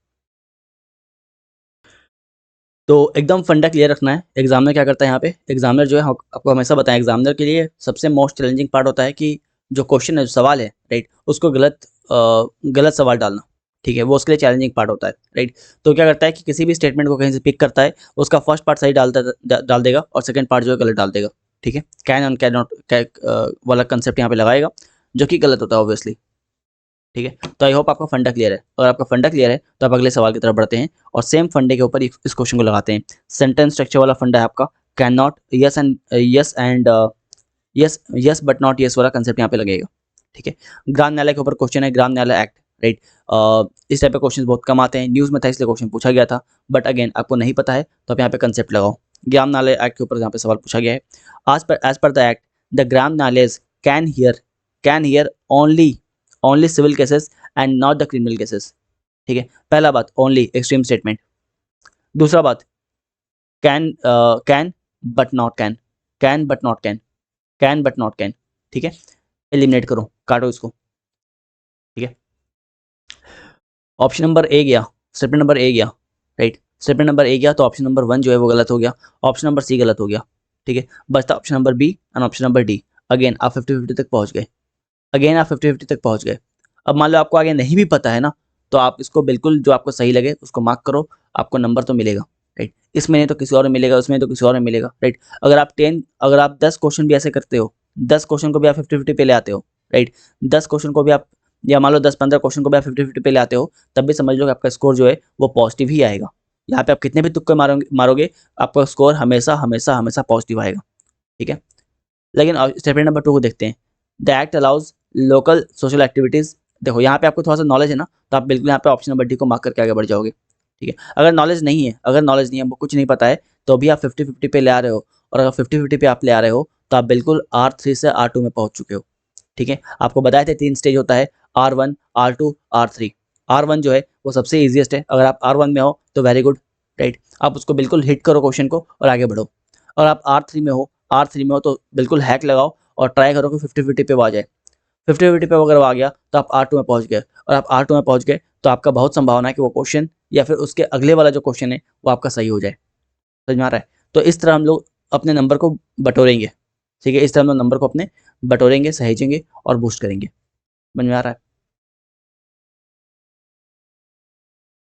A: तो एकदम फंडा क्लियर रखना है। एग्जामिनर क्या करता है यहाँ पे, एग्जामिनर जो है आपको हमेशा बताएं, एग्जामिनर के लिए सबसे मोस्ट चैलेंजिंग पार्ट होता है कि जो क्वेश्चन है, जो सवाल है, राइट, उसको गलत सवाल डालना, ठीक है, वो उसके लिए चैलेंजिंग पार्ट होता है, राइट। तो क्या करता है कि किसी भी स्टेटमेंट को कहीं से पिक करता है, उसका फर्स्ट पार्ट सही डाल देगा और सेकंड पार्ट जो है गलत डाल देगा, ठीक है। कैन और कैन नॉट वाला कंसेप्ट यहाँ पे लगाएगा जो कि गलत होता है ऑब्वियसली। ठीक है, तो आई होप आपका फंडा क्लियर है। अगर आपका फंडा क्लियर है तो आप अगले सवाल की तरफ बढ़ते हैं और सेम फंडे के ऊपर इस क्वेश्चन को लगाते हैं। सेंटेंस स्ट्रक्चर वाला फंडा है आपका, can not, yes and yes but not yes वाला कंसेप्ट यहाँ पे लगेगा। ठीक है, ग्राम न्यायालय के ऊपर क्वेश्चन है, ग्राम न्यायालय एक्ट, राइट। इस टाइप के क्वेश्चन बहुत कम आते हैं, न्यूज़ में था इसलिए क्वेश्चन पूछा गया था, बट अगेन आपको नहीं पता है तो आप यहाँ पे कंसेप्ट लगाओ। ग्राम न्यायालय एक्ट के ऊपर यहाँ पे सवाल पूछा गया है। As per the act the Gram Nyayalaya can hear only civil cases and not the criminal cases. ठीक है, पहला बात ओनली एक्सट्रीम स्टेटमेंट, दूसरा बात can but not can, can but not can, can but not can. ठीक है, एलिमिनेट करो, काटो इसको। ठीक है, ऑप्शन नंबर ए गया, स्टेटमेंट नंबर ए गया, राइट। स्टेटमेंट नंबर ए गया तो ऑप्शन नंबर 1 जो है वो गलत हो गया, ऑप्शन नंबर सी गलत हो गया। ठीक है, बचता option number B and option number D. Again आप 50-50 तक पहुंच गए, अगेन आप 50-50 तक पहुंच गए। अब मान लो आपको आगे नहीं भी पता है ना, तो आप इसको बिल्कुल जो आपको सही लगे उसको मार्क करो, आपको नंबर तो मिलेगा, राइट। इसमें नहीं तो किसी और में मिलेगा, उसमें तो किसी और में मिलेगा, राइट। अगर आप 10 क्वेश्चन भी ऐसे करते हो, 10 क्वेश्चन को भी आप 50-50 पे ले आते हो, राइट। 10 क्वेश्चन को भी आप, या मान लो 10-15 क्वेश्चन को भी आप 50-50 पे ले आते हो, तब भी समझ लो कि आपका स्कोर जो है वो पॉजिटिव ही आएगा। यहाँ पे आप कितने भी तुक्के मारोगे आपका स्कोर हमेशा हमेशा हमेशा पॉजिटिव आएगा। ठीक है, लेकिन स्टेटमेंट नंबर 2 को देखते हैं। The act allows local social activities. देखो यहाँ पे आपको थोड़ा सा नॉलेज है ना, तो आप बिल्कुल यहाँ पे ऑप्शन नंबर डी को मार्क करके आगे बढ़ जाओगे। ठीक है, अगर नॉलेज नहीं है, कुछ नहीं पता है, तो भी आप 50-50 पे ले आ रहे हो, और अगर 50-50 पे आप ले आ रहे हो तो आप बिल्कुल R3 से R2 में पहुंच चुके हो। ठीक है, आपको बताए थे 3 स्टेज होता है, R1, R2, R3। R1 जो है वो सबसे ईजिएस्ट है, अगर आप R1 में हो तो वेरी गुड, राइट। आप उसको बिल्कुल हिट करो क्वेश्चन को और आगे बढ़ो। और आप R3 में हो तो बिल्कुल हैक लगाओ और ट्राई करो कि 50-50 पे वो आ जाए। 50-50 पे अगर वो आ गया तो आप R2 में पहुंच गए, और आप R2 में पहुंच गए तो आपका बहुत संभावना है कि वो क्वेश्चन या फिर उसके अगले वाला जो क्वेश्चन है वो आपका सही हो जाए। समझ में आ रहा है? तो इस तरह हम लोग अपने नंबर को बटोरेंगे। ठीक है, इस तरह हम लोग नंबर को अपने बटोरेंगे, सहेजेंगे और बूस्ट करेंगे। समझ में आ रहा है?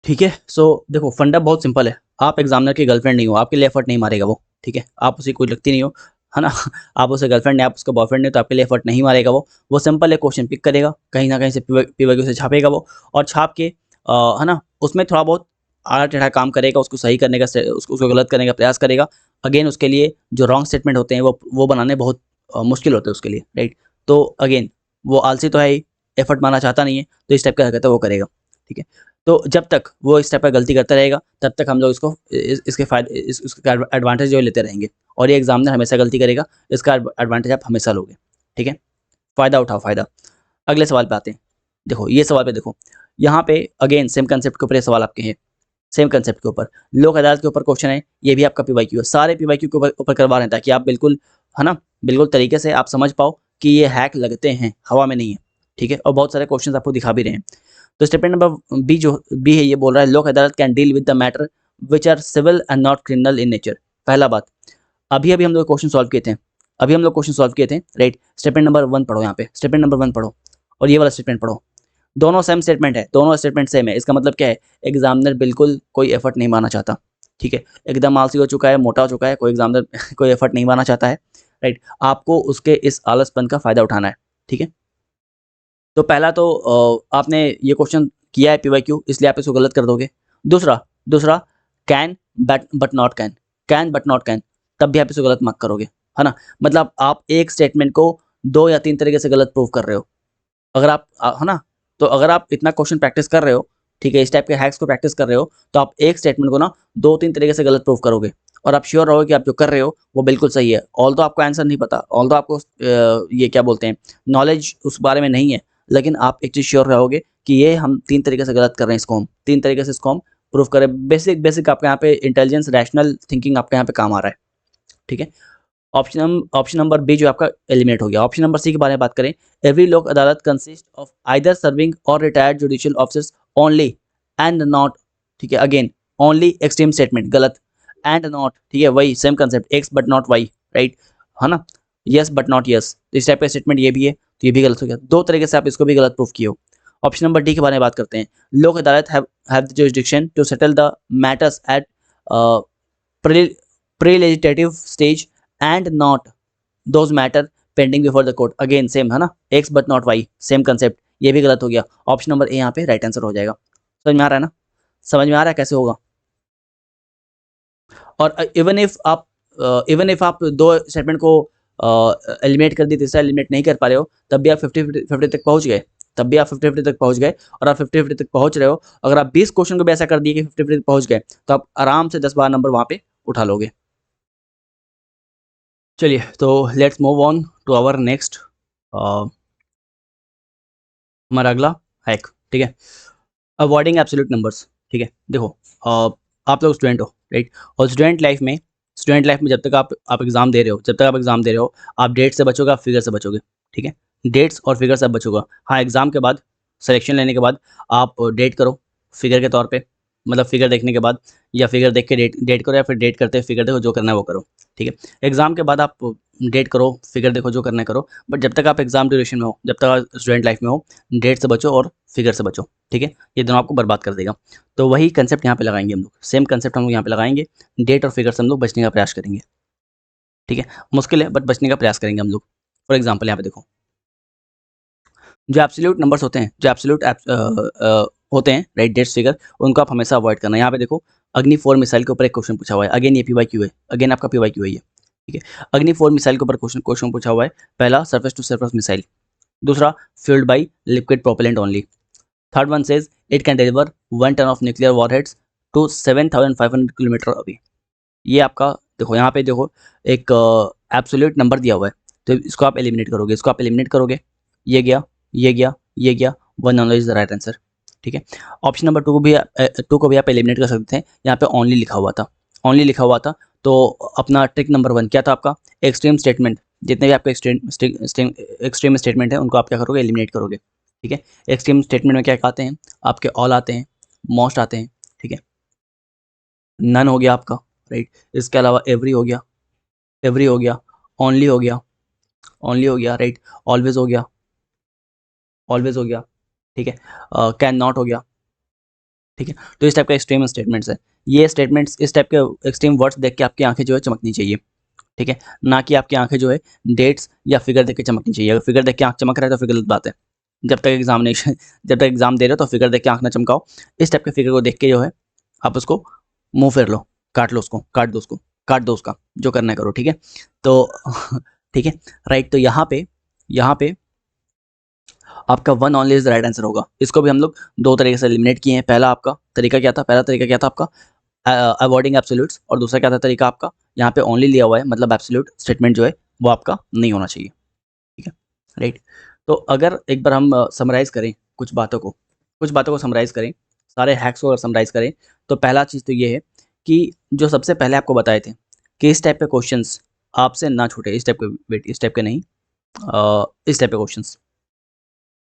A: ठीक है, सो देखो फंडा बहुत सिंपल है। आप एग्जामिनर की गर्लफ्रेंड नहीं हो, आपके लिए एफर्ट नहीं मारेगा वो। ठीक है, आप उसे कोई लगती नहीं हो, है ना। आप उसे गर्लफ्रेंड नहीं, आप उसका बॉयफ्रेंड नहीं, तो आपके लिए एफर्ट नहीं मारेगा वो सिंपल है, क्वेश्चन पिक करेगा कहीं ना कहीं से, पीवाईक्यू से छापेगा वो, और छाप के है ना, उसमें थोड़ा बहुत आड़ा टेढ़ा काम करेगा, उसको सही करने का उसको गलत करने का प्रयास करेगा। अगेन उसके लिए जो रॉन्ग स्टेटमेंट होते हैं वो बनाने बहुत मुश्किल होते हैं उसके लिए, राइट। तो अगेन वो आलसी तो है ही, एफर्ट मारना चाहता नहीं है, तो इस टाइप का हरकत है वो करेगा। ठीक है, तो जब तक वो इस टाइप का गलती करता रहेगा तब तक हम लोग इसको इसके फायदे इसका एडवांटेज जो है लेते रहेंगे, और ये एग्जामिनर हमेशा गलती करेगा, इसका एडवांटेज आप हमेशा लोगे। ठीक है, फ़ायदा उठाओ फ़ायदा। अगले सवाल पे आते हैं। देखो ये सवाल पे देखो, यहाँ पे अगेन सेम कंसेप्ट के ऊपर ये सवाल आपके हैं, सेम कंसेप्ट के ऊपर लोक अदालत के ऊपर क्वेश्चन है। ये भी आपका पीवाईक्यू है, सारे पीवाईक्यू के ऊपर करवा रहे हैं ताकि आप बिल्कुल, है ना, बिल्कुल तरीके से आप समझ पाओ कि ये हैक लगते हैं, हवा में नहीं है। ठीक है, और बहुत सारे क्वेश्चन आपको दिखा भी रहे हैं। तो स्टेटमेंट नंबर बी है, ये बोल रहा है Lok Adalat can deal with the matter which are civil and not criminal in nature. पहला बात, अभी अभी हम लोग क्वेश्चन सॉल्व किए थे, राइट। स्टेटमेंट नंबर 1 पढ़ो, यहाँ पे स्टेटमेंट नंबर 1 पढ़ो और ये वाला स्टेटमेंट पढ़ो। दोनों सेम स्टेटमेंट है, दोनों स्टेटमेंट सेम है। इसका मतलब क्या है, एग्जामिनर बिल्कुल कोई एफर्ट नहीं मारना चाहता। ठीक है, एकदम आलसी हो चुका है, मोटा हो चुका है, कोई एग्जामिनर कोई एफर्ट नहीं मारना चाहता है, राइट। आपको उसके इस आलसपन का फायदा उठाना है। ठीक है, तो पहला तो आपने ये क्वेश्चन किया है पीवाईक्यू, इसलिए आप इसको गलत कर दोगे। दूसरा दूसरा can but not can, can but not can, तब भी आप इसको गलत मार्क करोगे, है ना। मतलब आप एक स्टेटमेंट को 2 या 3 तरीके से गलत प्रूव कर रहे हो। अगर आप है ना, तो अगर आप इतना क्वेश्चन प्रैक्टिस कर रहे हो, ठीक है, इस टाइप के हैक्स को प्रैक्टिस कर रहे हो, तो आप एक स्टेटमेंट को ना 2-3 तरीके से गलत प्रूव करोगे, और आप श्योर रहोगे कि आप जो कर रहे हो वो बिल्कुल सही है। ऑल तो आपको आंसर नहीं पता, ऑल तो आपको ये क्या बोलते हैं, नॉलेज उस बारे में नहीं है, लेकिन आप एक चीज़ श्योर रहोगे कि ये हम 3 तरीके से गलत कर रहे हैं, इसको हम 3 तरीके से इसको हम प्रूव करें। बेसिक बेसिक आपके यहाँ पे इंटेलिजेंस, रैशनल थिंकिंग आपके यहाँ पे काम आ रहा है। ठीक है, ऑप्शन नंबर बी जो आपका एलिमिनेट हो गया। ऑप्शन नंबर सी के बारे में बात करें, every Lok Adalat consist of either serving और retired judicial officers only and not. ठीक है, अगेन ओनली एक्सट्रीम स्टेटमेंट गलत, एंड नॉट, ठीक है, वही same concept, X but not Y, right, है ना, यस बट नॉट यस, तो इस टाइप का स्टेटमेंट ये भी है, तो ये भी गलत हो गया। 2 तरीके से आप इसको भी गलत प्रूफ किए हो। ऑप्शन नंबर डी के बारे में बात करते हैं, Lok Adalat have the jurisdiction to settle the matters at pre-legislative stage and not those matter pending before the court. Again same, है ना, X but not Y, same concept, ये भी गलत हो गया। ऑप्शन नंबर ए यहाँ पे राइट आंसर हो जाएगा। समझ में आ रहा है ना? समझ में आ रहा है कैसे होगा? और इवन इफ आप दो स्टेटमेंट को एलिमिनेट कर दिए, तीसरा एलिमिनेट नहीं कर पा रहे हो, तब भी आप 50-50 तक पहुंच गए, तब भी आप 50-50 तक पहुंच गए। और आप 50-50 तक पहुंच रहे हो, अगर आप 20 क्वेश्चन को भी ऐसा कर दिए कि 50-50 तक पहुंच गए, तो आप आराम से 10-12 नंबर वहां पे उठा लोगे। चलिए, तो let's move on to our next, हमारा अगला हैक। ठीक है, अवॉइडिंग एब्सोल्यूट नंबर्स। ठीक है, देखो, आप लोग स्टूडेंट हो, राइट? और स्टूडेंट लाइफ में जब तक आप एग्जाम दे रहे हो, जब तक आप एग्जाम दे रहे हो, आप डेट से बचोगे, आप फिगर से बचोगे। ठीक है, डेट्स और फिगर से आप बचोगे। हाँ, एग्जाम के बाद, सिलेक्शन लेने के बाद आप डेट करो फिगर के तौर पे, मतलब फिगर देखने के बाद, या फिगर देख के डेट डेट करो, या फिर डेट करते फिगर देखो, जो करना है वो करो। ठीक है, एग्जाम के बाद आप डेट करो, फिगर देखो, जो करना है करो, बट जब तक आप एग्जाम ड्यूरेशन में हो, जब तक आप स्टूडेंट लाइफ में हो, डेट से बचो और फिगर से बचो। ठीक है, ये दोनों आपको बर्बाद कर देगा। तो वही कंसेप्ट यहाँ पे लगाएंगे हम लोग, सेम कंसेप्ट हम लोग यहाँ पे लगाएंगे। डेट और फिगर से हम लोग बचने का प्रयास करेंगे। ठीक है, मुश्किल है बट बचने का प्रयास करेंगे हम लोग। फॉर एग्जाम्पल यहाँ पे देखो, जो एब्सोल्यूट नंबर्स होते हैं, जो एब्सोल्यूट होते हैं, राइट, डेट्स फिगर, उनको आप हमेशा अवॉइड करना। यहाँ पे देखो, अग्नि 4 मिसाइल के ऊपर एक क्वेश्चन पूछा हुआ है। अगेन ये PYQ है, अगेन आपका PYQ है ये। ठीक है, अग्नि 4 मिसाइल के ऊपर क्वेश्चन पूछा हुआ है। पहला, सरफेस टू सरफेस मिसाइल। दूसरा, fuelled by liquid propellant only. Third one says it can deliver 1 ton of nuclear warheads to 7,500 kilometre away. ये आपका देखो, यहाँ पे देखो, एक एब्सोल्यूट नंबर दिया हुआ है, तो इसको आप एलिमिनेट करोगे, इसको आप एलिमिनेट करोगे, ये गया, ये गया, ये गया, one only is the right answer. ठीक है, ऑप्शन नंबर 2 को भी आप एलिमिनेट कर सकते हैं। यहाँ पे ओनली लिखा हुआ था, ओनली लिखा हुआ था। तो अपना ट्रिक नंबर 1 क्या था आपका? एक्सट्रीम स्टेटमेंट, जितने भी आपके एक्सट्रीम स्टेटमेंट है, उनको आप क्या करोगे? एलिमिनेट करोगे। ठीक है, एक्सट्रीम स्टेटमेंट में क्या आते हैं आपके? ऑल आते हैं, मोस्ट आते हैं। ठीक है, नन हो गया आपका, राइट। इसके अलावा एवरी हो गया, एवरी हो गया, ओनली हो गया, ओनली हो गया, राइट। ऑलवेज हो गया, ऑलवेज हो गया। ठीक है, कैन नॉट हो गया। ठीक है, तो इस टाइप का एक्सट्रीम स्टेटमेंट्स है। ये स्टेटमेंट्स, इस टाइप के एक्सट्रीम वर्ड्स देख के आपकी आंखें जो है चमकनी चाहिए। ठीक है, ना कि आपकी आंखें जो है डेट्स या फिगर देख के चमकनी चाहिए। अगर फिगर देख के आंख चमक रहा है तो फिर गलत बात है। जब तक एग्जामिनेशन जब तक एग्जाम दे रहे हो तो फिगर देख के आंख ना चमकाओ। इस टाइप के फिगर को देख के जो है आप उसको मुंह फेर लो, काट लो उसको, काट दो उसको, काट दो उसका, जो करना है करो। ठीक है, तो ठीक है, राइट। तो यहाँ पे आपका one only is the right answer होगा। इसको भी हम लोग दो तरीके से एलिमिनेट किए हैं। पहला आपका तरीका क्या था? पहला तरीका क्या था आपका? Avoiding absolutes. और दूसरा क्या था तरीका आपका? यहाँ पे ओनली लिया हुआ है, मतलब एब्सोल्यूट स्टेटमेंट जो है वो आपका नहीं होना चाहिए। ठीक है, राइट। तो अगर एक बार हम समराइज करें कुछ बातों को समराइज करें, सारे हैक्स को अगर समराइज करें, तो पहला चीज़ तो ये है कि जो सबसे पहले आपको बताए थे कि इस टाइप के क्वेश्चंस आपसे ना छूटे, इस टाइप के, वेट, इस टाइप के नहीं, इस टाइप के क्वेश्चंस,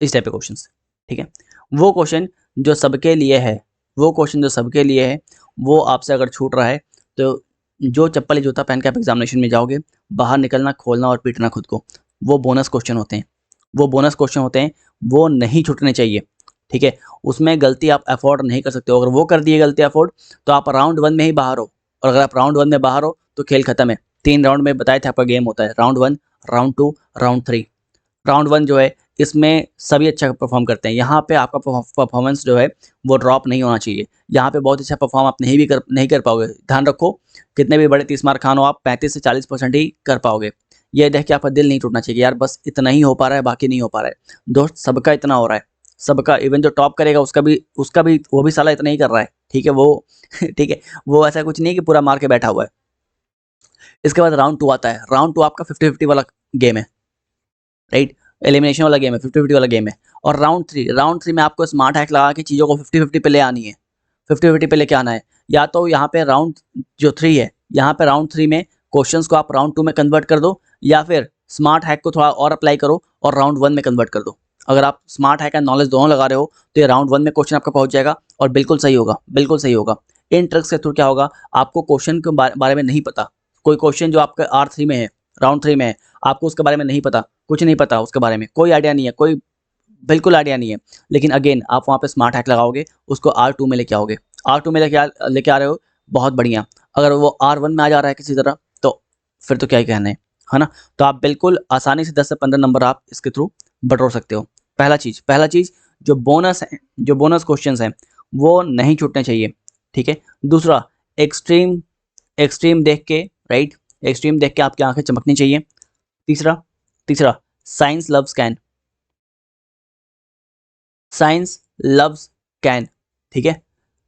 A: इस टाइप के क्वेश्चंस। ठीक है, वो क्वेश्चन जो सबके लिए है, वो क्वेश्चन जो सबके लिए है, वो आपसे अगर छूट रहा है, तो जो चप्पल जूता पहन के आप एग्जामिनेशन में जाओगे, बाहर निकलना, खोलना और पीटना खुद को, वो बोनस क्वेश्चन होते हैं, वो बोनस क्वेश्चन होते हैं, वो नहीं छूटने चाहिए। ठीक है, उसमें गलती आप अफोर्ड नहीं कर सकते हो। अगर वो कर दिए गलती अफोर्ड, तो आप राउंड 1 में ही बाहर हो। और अगर आप राउंड 1 में बाहर हो तो खेल खत्म है। 3 राउंड में बताया था आपका गेम होता है, राउंड 1, राउंड 2, राउंड 3। राउंड 1 जो है, इसमें सभी अच्छा परफॉर्म करते हैं। यहाँ पे आपका परफॉर्मेंस जो है वो ड्रॉप नहीं होना चाहिए। यहाँ पे बहुत अच्छा परफॉर्म आप नहीं कर पाओगे। ध्यान रखो, कितने भी बड़े 30 मार्क खान हो, आप 35 से 40% ही कर पाओगे। ये देख के आपका दिल नहीं टूटना चाहिए, यार बस इतना ही हो पा रहा है, बाकी नहीं हो पा रहा है। दोस्त, सबका इतना हो रहा है, सबका। इवन जो टॉप करेगा उसका भी वो भी साला इतना ही कर रहा है। ठीक है, वो ठीक है, वो ऐसा कुछ नहीं कि पूरा मार के बैठा हुआ है। इसके बाद राउंड 2 आता है। राउंड 2 आपका 50-50 वाला गेम है, राइट। एलिमिनेशन वाला गेम है, 50-50 वाला गेम है। और राउंड थ्री में आपको स्मार्ट हैक लगा के चीज़ों को 50-50 पे ले आनी है, 50-50 पे लेके आना है। या तो यहाँ पे राउंड जो 3 है, यहाँ पे राउंड 3 में क्वेश्चंस को आप राउंड 2 में कन्वर्ट कर दो, या फिर स्मार्ट हैक को थोड़ा और अप्लाई करो और राउंड 1 में कन्वर्ट कर दो। अगर आप स्मार्ट हैक एंड नॉलेज दोनों लगा रहे हो, तो ये राउंड 1 में क्वेश्चन आपका पहुंच जाएगा और बिल्कुल सही होगा, बिल्कुल सही होगा। इन ट्रिक्स के थ्रू क्या होगा, आपको क्वेश्चन के बारे में नहीं पता, कोई क्वेश्चन जो आपका R3 में है, राउंड 3 में है, आपको उसके बारे में नहीं पता, कुछ नहीं पता उसके बारे में, कोई आइडिया नहीं है, कोई बिल्कुल आइडिया नहीं है। लेकिन अगेन आप वहाँ पे स्मार्ट हैक लगाओगे, उसको R2 में लेके आओगे, R2 में लेके आ रहे हो, बहुत बढ़िया। अगर वो R1 में आ जा रहा है किसी तरह, तो फिर तो क्या ही कहना है ना? तो आप बिल्कुल आसानी से 10 से 15 नंबर आप इसके थ्रू बटोर सकते हो। पहला चीज जो बोनस है, जो बोनस क्वेश्चंस हैं वो नहीं छूटने चाहिए, ठीक है। दूसरा, एक्सट्रीम एक्सट्रीम देख के, राइट, एक्सट्रीम देख के आपकी आंखें चमकनी चाहिए। तीसरा तीसरा science loves can, science loves can, ठीक है।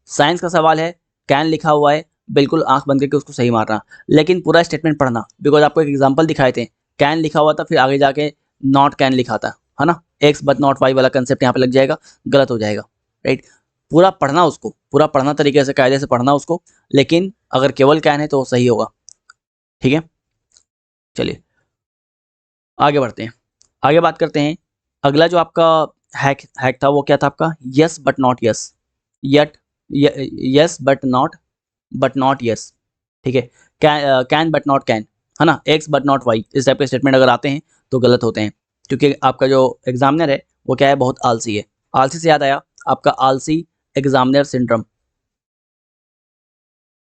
A: साइंस का सवाल है, कैन लिखा हुआ है, बिल्कुल आंख बंद करके उसको सही मारना, लेकिन पूरा स्टेटमेंट पढ़ना, बिकॉज आपको एक एग्जांपल दिखाए थे, कैन लिखा हुआ था, फिर आगे जाके नॉट कैन लिखा था, है ना, एक्स बट नॉट वाई वाला कंसेप्ट यहाँ पे लग जाएगा, गलत हो जाएगा, राइट। पूरा पढ़ना उसको, पूरा पढ़ना तरीके से, कायदे से पढ़ना उसको, लेकिन अगर केवल कैन है तो सही होगा, ठीक है। चलिए आगे बढ़ते हैं, आगे बात करते हैं। अगला जो आपका हैक था वो क्या था आपका, yes but not yes, yet yes but not yes, ठीक है। कैन बट नॉट कैन, है ना, एक्स बट नॉट वाई, इस टाइप के स्टेटमेंट अगर आते हैं तो गलत होते हैं, क्योंकि आपका जो एग्जामिनर है वो क्या है, बहुत आलसी है। आलसी से याद आया आपका आलसी एग्जामिनर सिंड्रोम,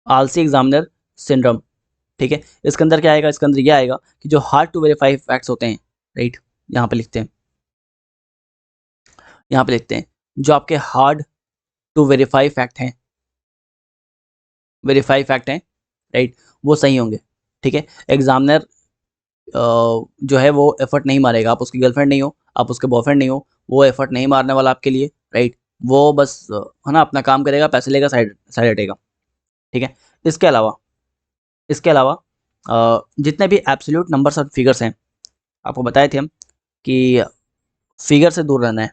A: आलसी एग्जामिनर सिंड्रोम, ठीक है। इसके अंदर क्या आएगा, इसके अंदर ये आएगा कि जो हार्ड टू वेरीफाई फैक्ट्स होते हैं, राइट, यहाँ पे लिखते हैं, यहाँ पे लिखते हैं जो आपके हार्ड टू वेरीफाई फैक्ट हैं, वेरीफाई फैक्ट हैं, राइट, वो सही होंगे, ठीक है। एग्जामिनर जो है वो एफर्ट नहीं मारेगा, आप उसकी गर्लफ्रेंड नहीं हो, आप उसके बॉयफ्रेंड नहीं हो, वो एफर्ट नहीं मारने वाला आपके लिए, राइट। वो बस है ना अपना काम करेगा, पैसे लेगा, साइड साइड हटेगा, ठीक है। इसके अलावा इसके अलावा जितने भी एब्सोल्यूट नंबर्स और फिगर्स हैं, आपको बताए थे हम कि फिगर से दूर रहना है,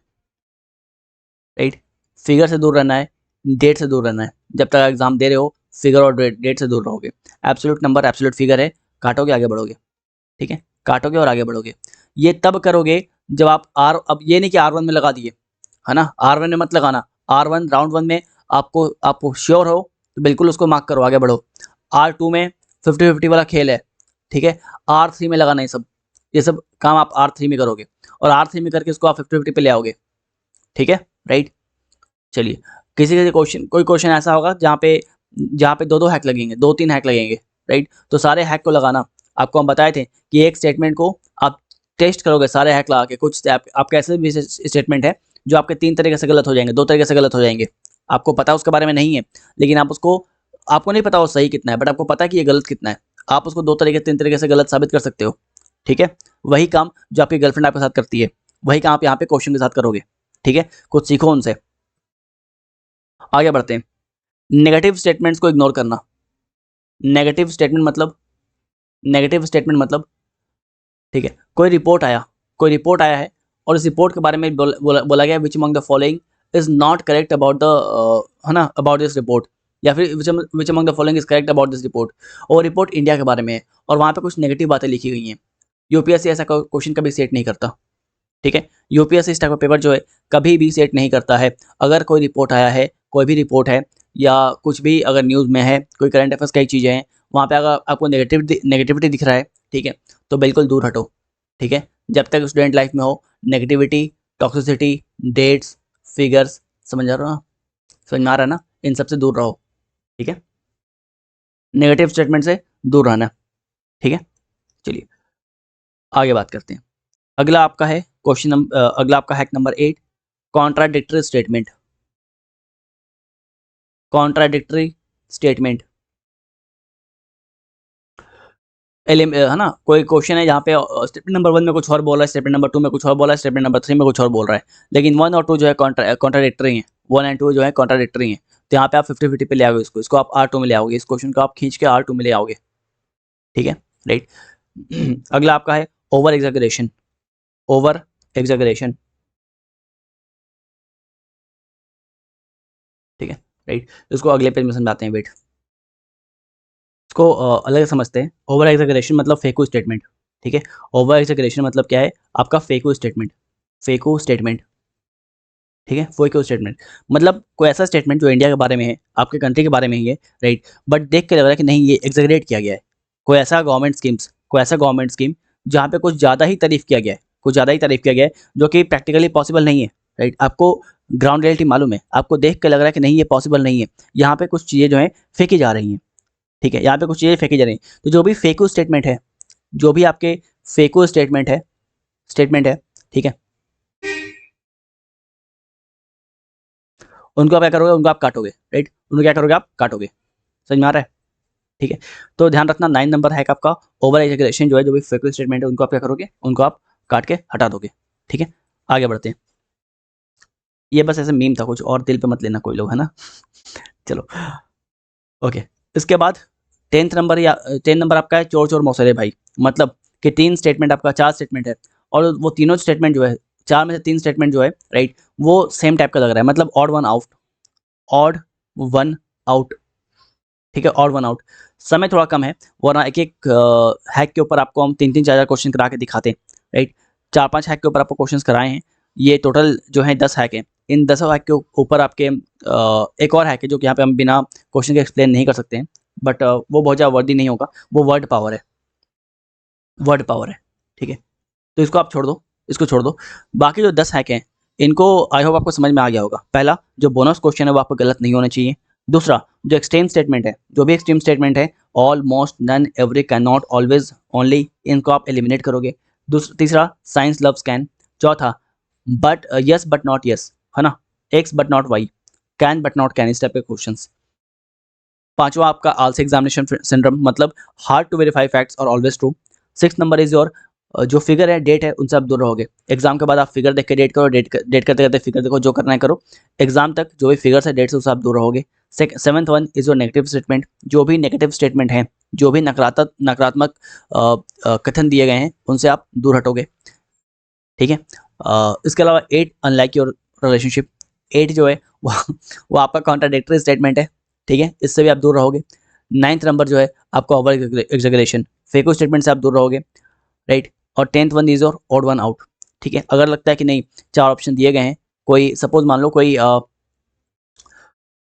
A: राइट, फिगर से दूर रहना है, डेट से दूर रहना है। जब तक एग्जाम दे रहे हो फिगर और डेट से दूर रहोगे। एब्सोल्यूट नंबर एब्सोल्यूट फिगर है, काटोगे आगे बढ़ोगे, ठीक है, काटोगे और आगे बढ़ोगे। ये तब करोगे जब आप अब ये नहीं कि R1 में लगा दिए, है ना, R1 में मत लगाना, R1 राउंड 1 में आपको श्योर हो तो बिल्कुल उसको मार्क करो, आगे बढ़ो। R2 में 50-50 वाला खेल है, ठीक है। R3 में लगाना ये सब काम आप R3 में करोगे, और R3 में करके इसको आप 50-50 पे ले आओगे, ठीक है, राइट। चलिए, किसी किसी क्वेश्चन, कोई क्वेश्चन ऐसा होगा जहाँ पे दो हैक लगेंगे, 2-3 हैक लगेंगे, राइट। तो सारे हैक को लगाना, आपको हम बताए थे कि एक स्टेटमेंट को आप टेस्ट करोगे सारे हैक लगा के। कुछ आपके ऐसे भी स्टेटमेंट है जो आपके 3 तरीके से गलत हो जाएंगे, 2 तरीके से गलत हो जाएंगे, आपको पता उसके बारे में नहीं है, लेकिन आपको नहीं पता वो सही कितना है, बट आपको पता है कि ये गलत कितना है, आप उसको 2 तरीके 3 तरीके से गलत साबित कर सकते हो, ठीक है। वही काम जो आपकी गर्लफ्रेंड आपके साथ करती है, वही काम आप यहाँ पे क्वेश्चन के साथ करोगे, ठीक है। कुछ सीखो उनसे। आगे बढ़ते हैं, नेगेटिव स्टेटमेंट्स को इग्नोर करना। नेगेटिव स्टेटमेंट मतलब, नेगेटिव स्टेटमेंट मतलब, ठीक है, कोई रिपोर्ट आया है और इस रिपोर्ट के बारे में बोला गया which among the following is not correct about the, है ना, अबाउट दिस रिपोर्ट, या फिर which among the following is correct about this report, और रिपोर्ट इंडिया के बारे में है और वहाँ पे कुछ नेगेटिव बातें लिखी गई हैं। यूपीएससी ऐसा क्वेश्चन कभी सेट नहीं करता, ठीक है। यूपीएससी इस टाइप का पेपर जो है कभी भी सेट नहीं करता है। अगर कोई रिपोर्ट आया है, कोई भी रिपोर्ट है, या कुछ भी अगर न्यूज़ में है, कोई करंट अफेयर्स कई चीज़ें हैं, वहाँ पे अगर आपको नेगेटिविटी दिख रहा है, ठीक है, तो बिल्कुल दूर हटो, ठीक है। जब तक स्टूडेंट लाइफ में हो, नेगेटिविटी, टॉक्सिसिटी, डेट्स, फिगर्स, समझ आ रहा ना, समझ में आ रहा है ना, इन सबसे दूर रहो, ठीक है। नेगेटिव स्टेटमेंट से दूर रहना, ठीक है। चलिए आगे बात करते हैं। अगला आपका है अगला आपका hack number 8, contradictory statement. Contradictory statement, है ना, कोई क्वेश्चन है जहाँ पे स्टेटमेंट नंबर 1 में कुछ और बोल रहा है, स्टेटमेंट नंबर 2 में कुछ और बोल रहा है, स्टेटमेंट नंबर 3 में कुछ और बोल रहा है, लेकिन 1 और 2 जो है कॉन्ट्राडिक्टरी हैं, 1 एंड 2 जो है कॉन्ट्राडिक्टरी हैं। तो यहाँ पे आप 50-50 पे ले आओगे, इसको आप R2 में ले आओगे, इस क्वेश्चन को आप खींच के R2 में ले आओगे, ठीक है, राइट। अगला आपका है ओवर एग्जैगरेशन। ओवर एग्जैगरेशन, ठीक है, राइट। इसको अगले पेज में समझाते हैं, वेट, इसको अलग समझते हैं। ओवर एग्जैगरेशन मतलब फेको स्टेटमेंट, ठीक है। ओवर एग्जैगरेशन मतलब क्या है, आपका फेको स्टेटमेंट, फेको स्टेटमेंट, ठीक है। फेको स्टेटमेंट मतलब कोई ऐसा स्टेटमेंट जो इंडिया के बारे में है, आपके कंट्री के बारे में ही है, राइट, बट देख के लग रहा है कि नहीं ये एग्जैगरेट किया गया है। कोई ऐसा गवर्नमेंट स्कीम जहाँ पे कुछ ज़्यादा ही तारीफ किया गया है, कुछ ज़्यादा ही तारीफ किया गया है, जो कि प्रैक्टिकली पॉसिबल नहीं है, राइट। आपको ग्राउंड रियलिटी मालूम है, आपको देख के लग रहा है कि नहीं ये पॉसिबल नहीं है, यहाँ पे कुछ चीज़ें जो है फेंकी जा रही हैं, ठीक है, यहाँ पे कुछ चीज़ें फेंकी जा रही हैं। तो जो भी फेको स्टेटमेंट है, जो भी आपके फेको स्टेटमेंट है, ठीक है, उनको आप क्या करोगे, उनको आप काटोगे, राइट, उनको क्या करोगे आप काटोगे। समझ में आ रहा है? ठीक है, तो ध्यान रखना 9 नंबर है आपका ओवर एग्जैगरेशन जो है, जो भी फेकल स्टेटमेंट है उनको आप क्या करोगे, उनको आप काट के हटा दोगे। ठीक है, आगे बढ़ते हैं। ये बस ऐसे मीम था, कुछ और दिल पे मत लेना कोई लोग, है ना। चलो ओके, इसके बाद 10th नंबर या 10 नंबर आपका है चोर चोर मौसरे भाई। मतलब कि 3 स्टेटमेंट आपका 4 स्टेटमेंट है और वो तीनों स्टेटमेंट जो है, 4 में से 3 स्टेटमेंट जो है, राइट, वो सेम टाइप का लग रहा है, मतलब odd one out, odd one out. ठीक है, ऑड वन आउट। समय थोड़ा कम है, वरना एक एक हैक के ऊपर आपको हम 3-3 4-4 क्वेश्चन करा के दिखाते हैं, राइट। 4-5 हैक के ऊपर आपको क्वेश्चंस कराए हैं, ये टोटल जो है 10 हैक हैं। इन 10 हैक के ऊपर आपके एक और हैक है जो कि यहाँ पे हम बिना क्वेश्चन के एक्सप्लेन नहीं कर सकते हैं, बट वो बहुत ज़्यादा वर्दी नहीं होगा, वो वर्ड पावर है, वर्ड पावर है। ठीक है, तो इसको आप छोड़ दो, इसको छोड़ दो। बाकी जो 10 हैक हैं, इनको आई होप आपको समझ में आ गया होगा। पहला, जो बोनस क्वेश्चन है वो आपको गलत नहीं होना चाहिए। दूसरा, जो एक्सट्रीम स्टेटमेंट है, जो भी एक्सट्रीम स्टेटमेंट है, almost, none, every, can not, always, only, इनको आप एलिमिनेट करोगे। तीसरा, साइंस लव्स कैन। चौथा, but yes but not yes, है ना, X but not Y, can but not can, इस टाइप के क्वेश्चंस। पांचवा आपका आलसी एग्जामिनेशन सिंड्रोम, मतलब हार्ड टू वेरीफाई फैक्ट्स और always true. 6 number is your जो फिगर है, डेट है, उनसे आप दूर रहोगे। एग्जाम के बाद आप फिगर देख के डेट करो, डेट करते करते फिगर देखो, जो करना है करो। एग्जाम तक जो भी फिगर है, डेट से, उससे आप दूर रहोगे। 7th one is your negative statement, जो भी नेगेटिव स्टेटमेंट हैं, जो भी नकारात्मक कथन दिए गए हैं, उनसे आप दूर हटोगे। ठीक है, इसके अलावा 8, अनलाइक योर रिलेशनशिप। 8 जो है वो आपका कॉन्ट्राडिक्टरी स्टेटमेंट है। ठीक है, इससे भी आप दूर रहोगे। 9th नंबर जो है आपका ओवर एग्जैगरेशन, फेको स्टेटमेंट से आप दूर रहोगे, राइट। और 10th one is your odd one out. ठीक है, अगर लगता है कि नहीं 4 ऑप्शन दिए गए हैं, कोई सपोज मान लो कोई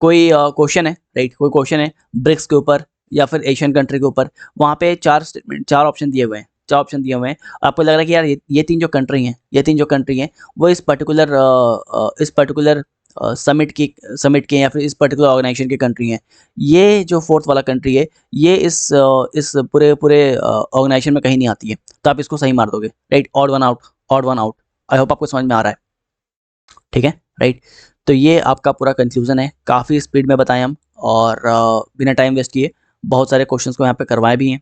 A: क्वेश्चन है, राइट, कोई क्वेश्चन है ब्रिक्स के ऊपर या फिर एशियन कंट्री के ऊपर, वहाँ पे 4 स्टेटमेंट, 4 ऑप्शन दिए हुए हैं, 4 ऑप्शन दिए हुए हैं। आपको लग रहा है कि यार ये 3 जो कंट्री हैं, ये 3 जो कंट्री हैं, वो इस पर्टिकुलर समिट के या फिर इस पर्टिकुलर ऑर्गेनाइजेशन की कंट्री हैं। ये जो 4th वाला कंट्री है, ये इस पूरे पूरे ऑर्गेनाइजेशन में कहीं नहीं आती है, तो आप इसको सही मार दोगे, right. Odd one out, odd one out. I hope आपको समझ में आ रहा है। ठीक है, राइट। तो ये आपका पूरा कंक्लूजन है, काफ़ी स्पीड में बताएं हम, और बिना टाइम वेस्ट किए बहुत सारे क्वेश्चंस को यहाँ पे करवाए भी हैं,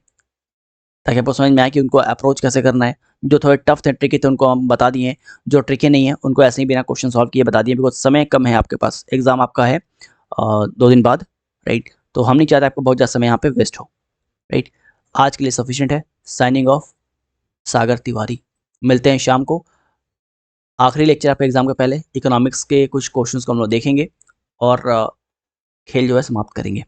A: ताकि आपको समझ में आए कि उनको अप्रोच कैसे करना है। जो थोड़े टफ थे, ट्रिकी थे, उनको हम बता दिए हैं। जो ट्रिकी नहीं है उनको ऐसे ही बिना क्वेश्चन सॉल्व किए बता दिए, बिकॉज समय कम है आपके पास, एग्जाम आपका है 2 दिन बाद, राइट। तो हम नहीं चाहते आपको बहुत ज़्यादा समय यहाँ पे वेस्ट हो, राइट। आज के लिए सफिशिएंट है। साइनिंग ऑफ, सागर तिवारी। मिलते हैं शाम को, आखिरी लेक्चर आपके एग्जाम के पहले। इकोनॉमिक्स के कुछ क्वेश्चंस को हम लोग देखेंगे और खेल जो है समाप्त करेंगे।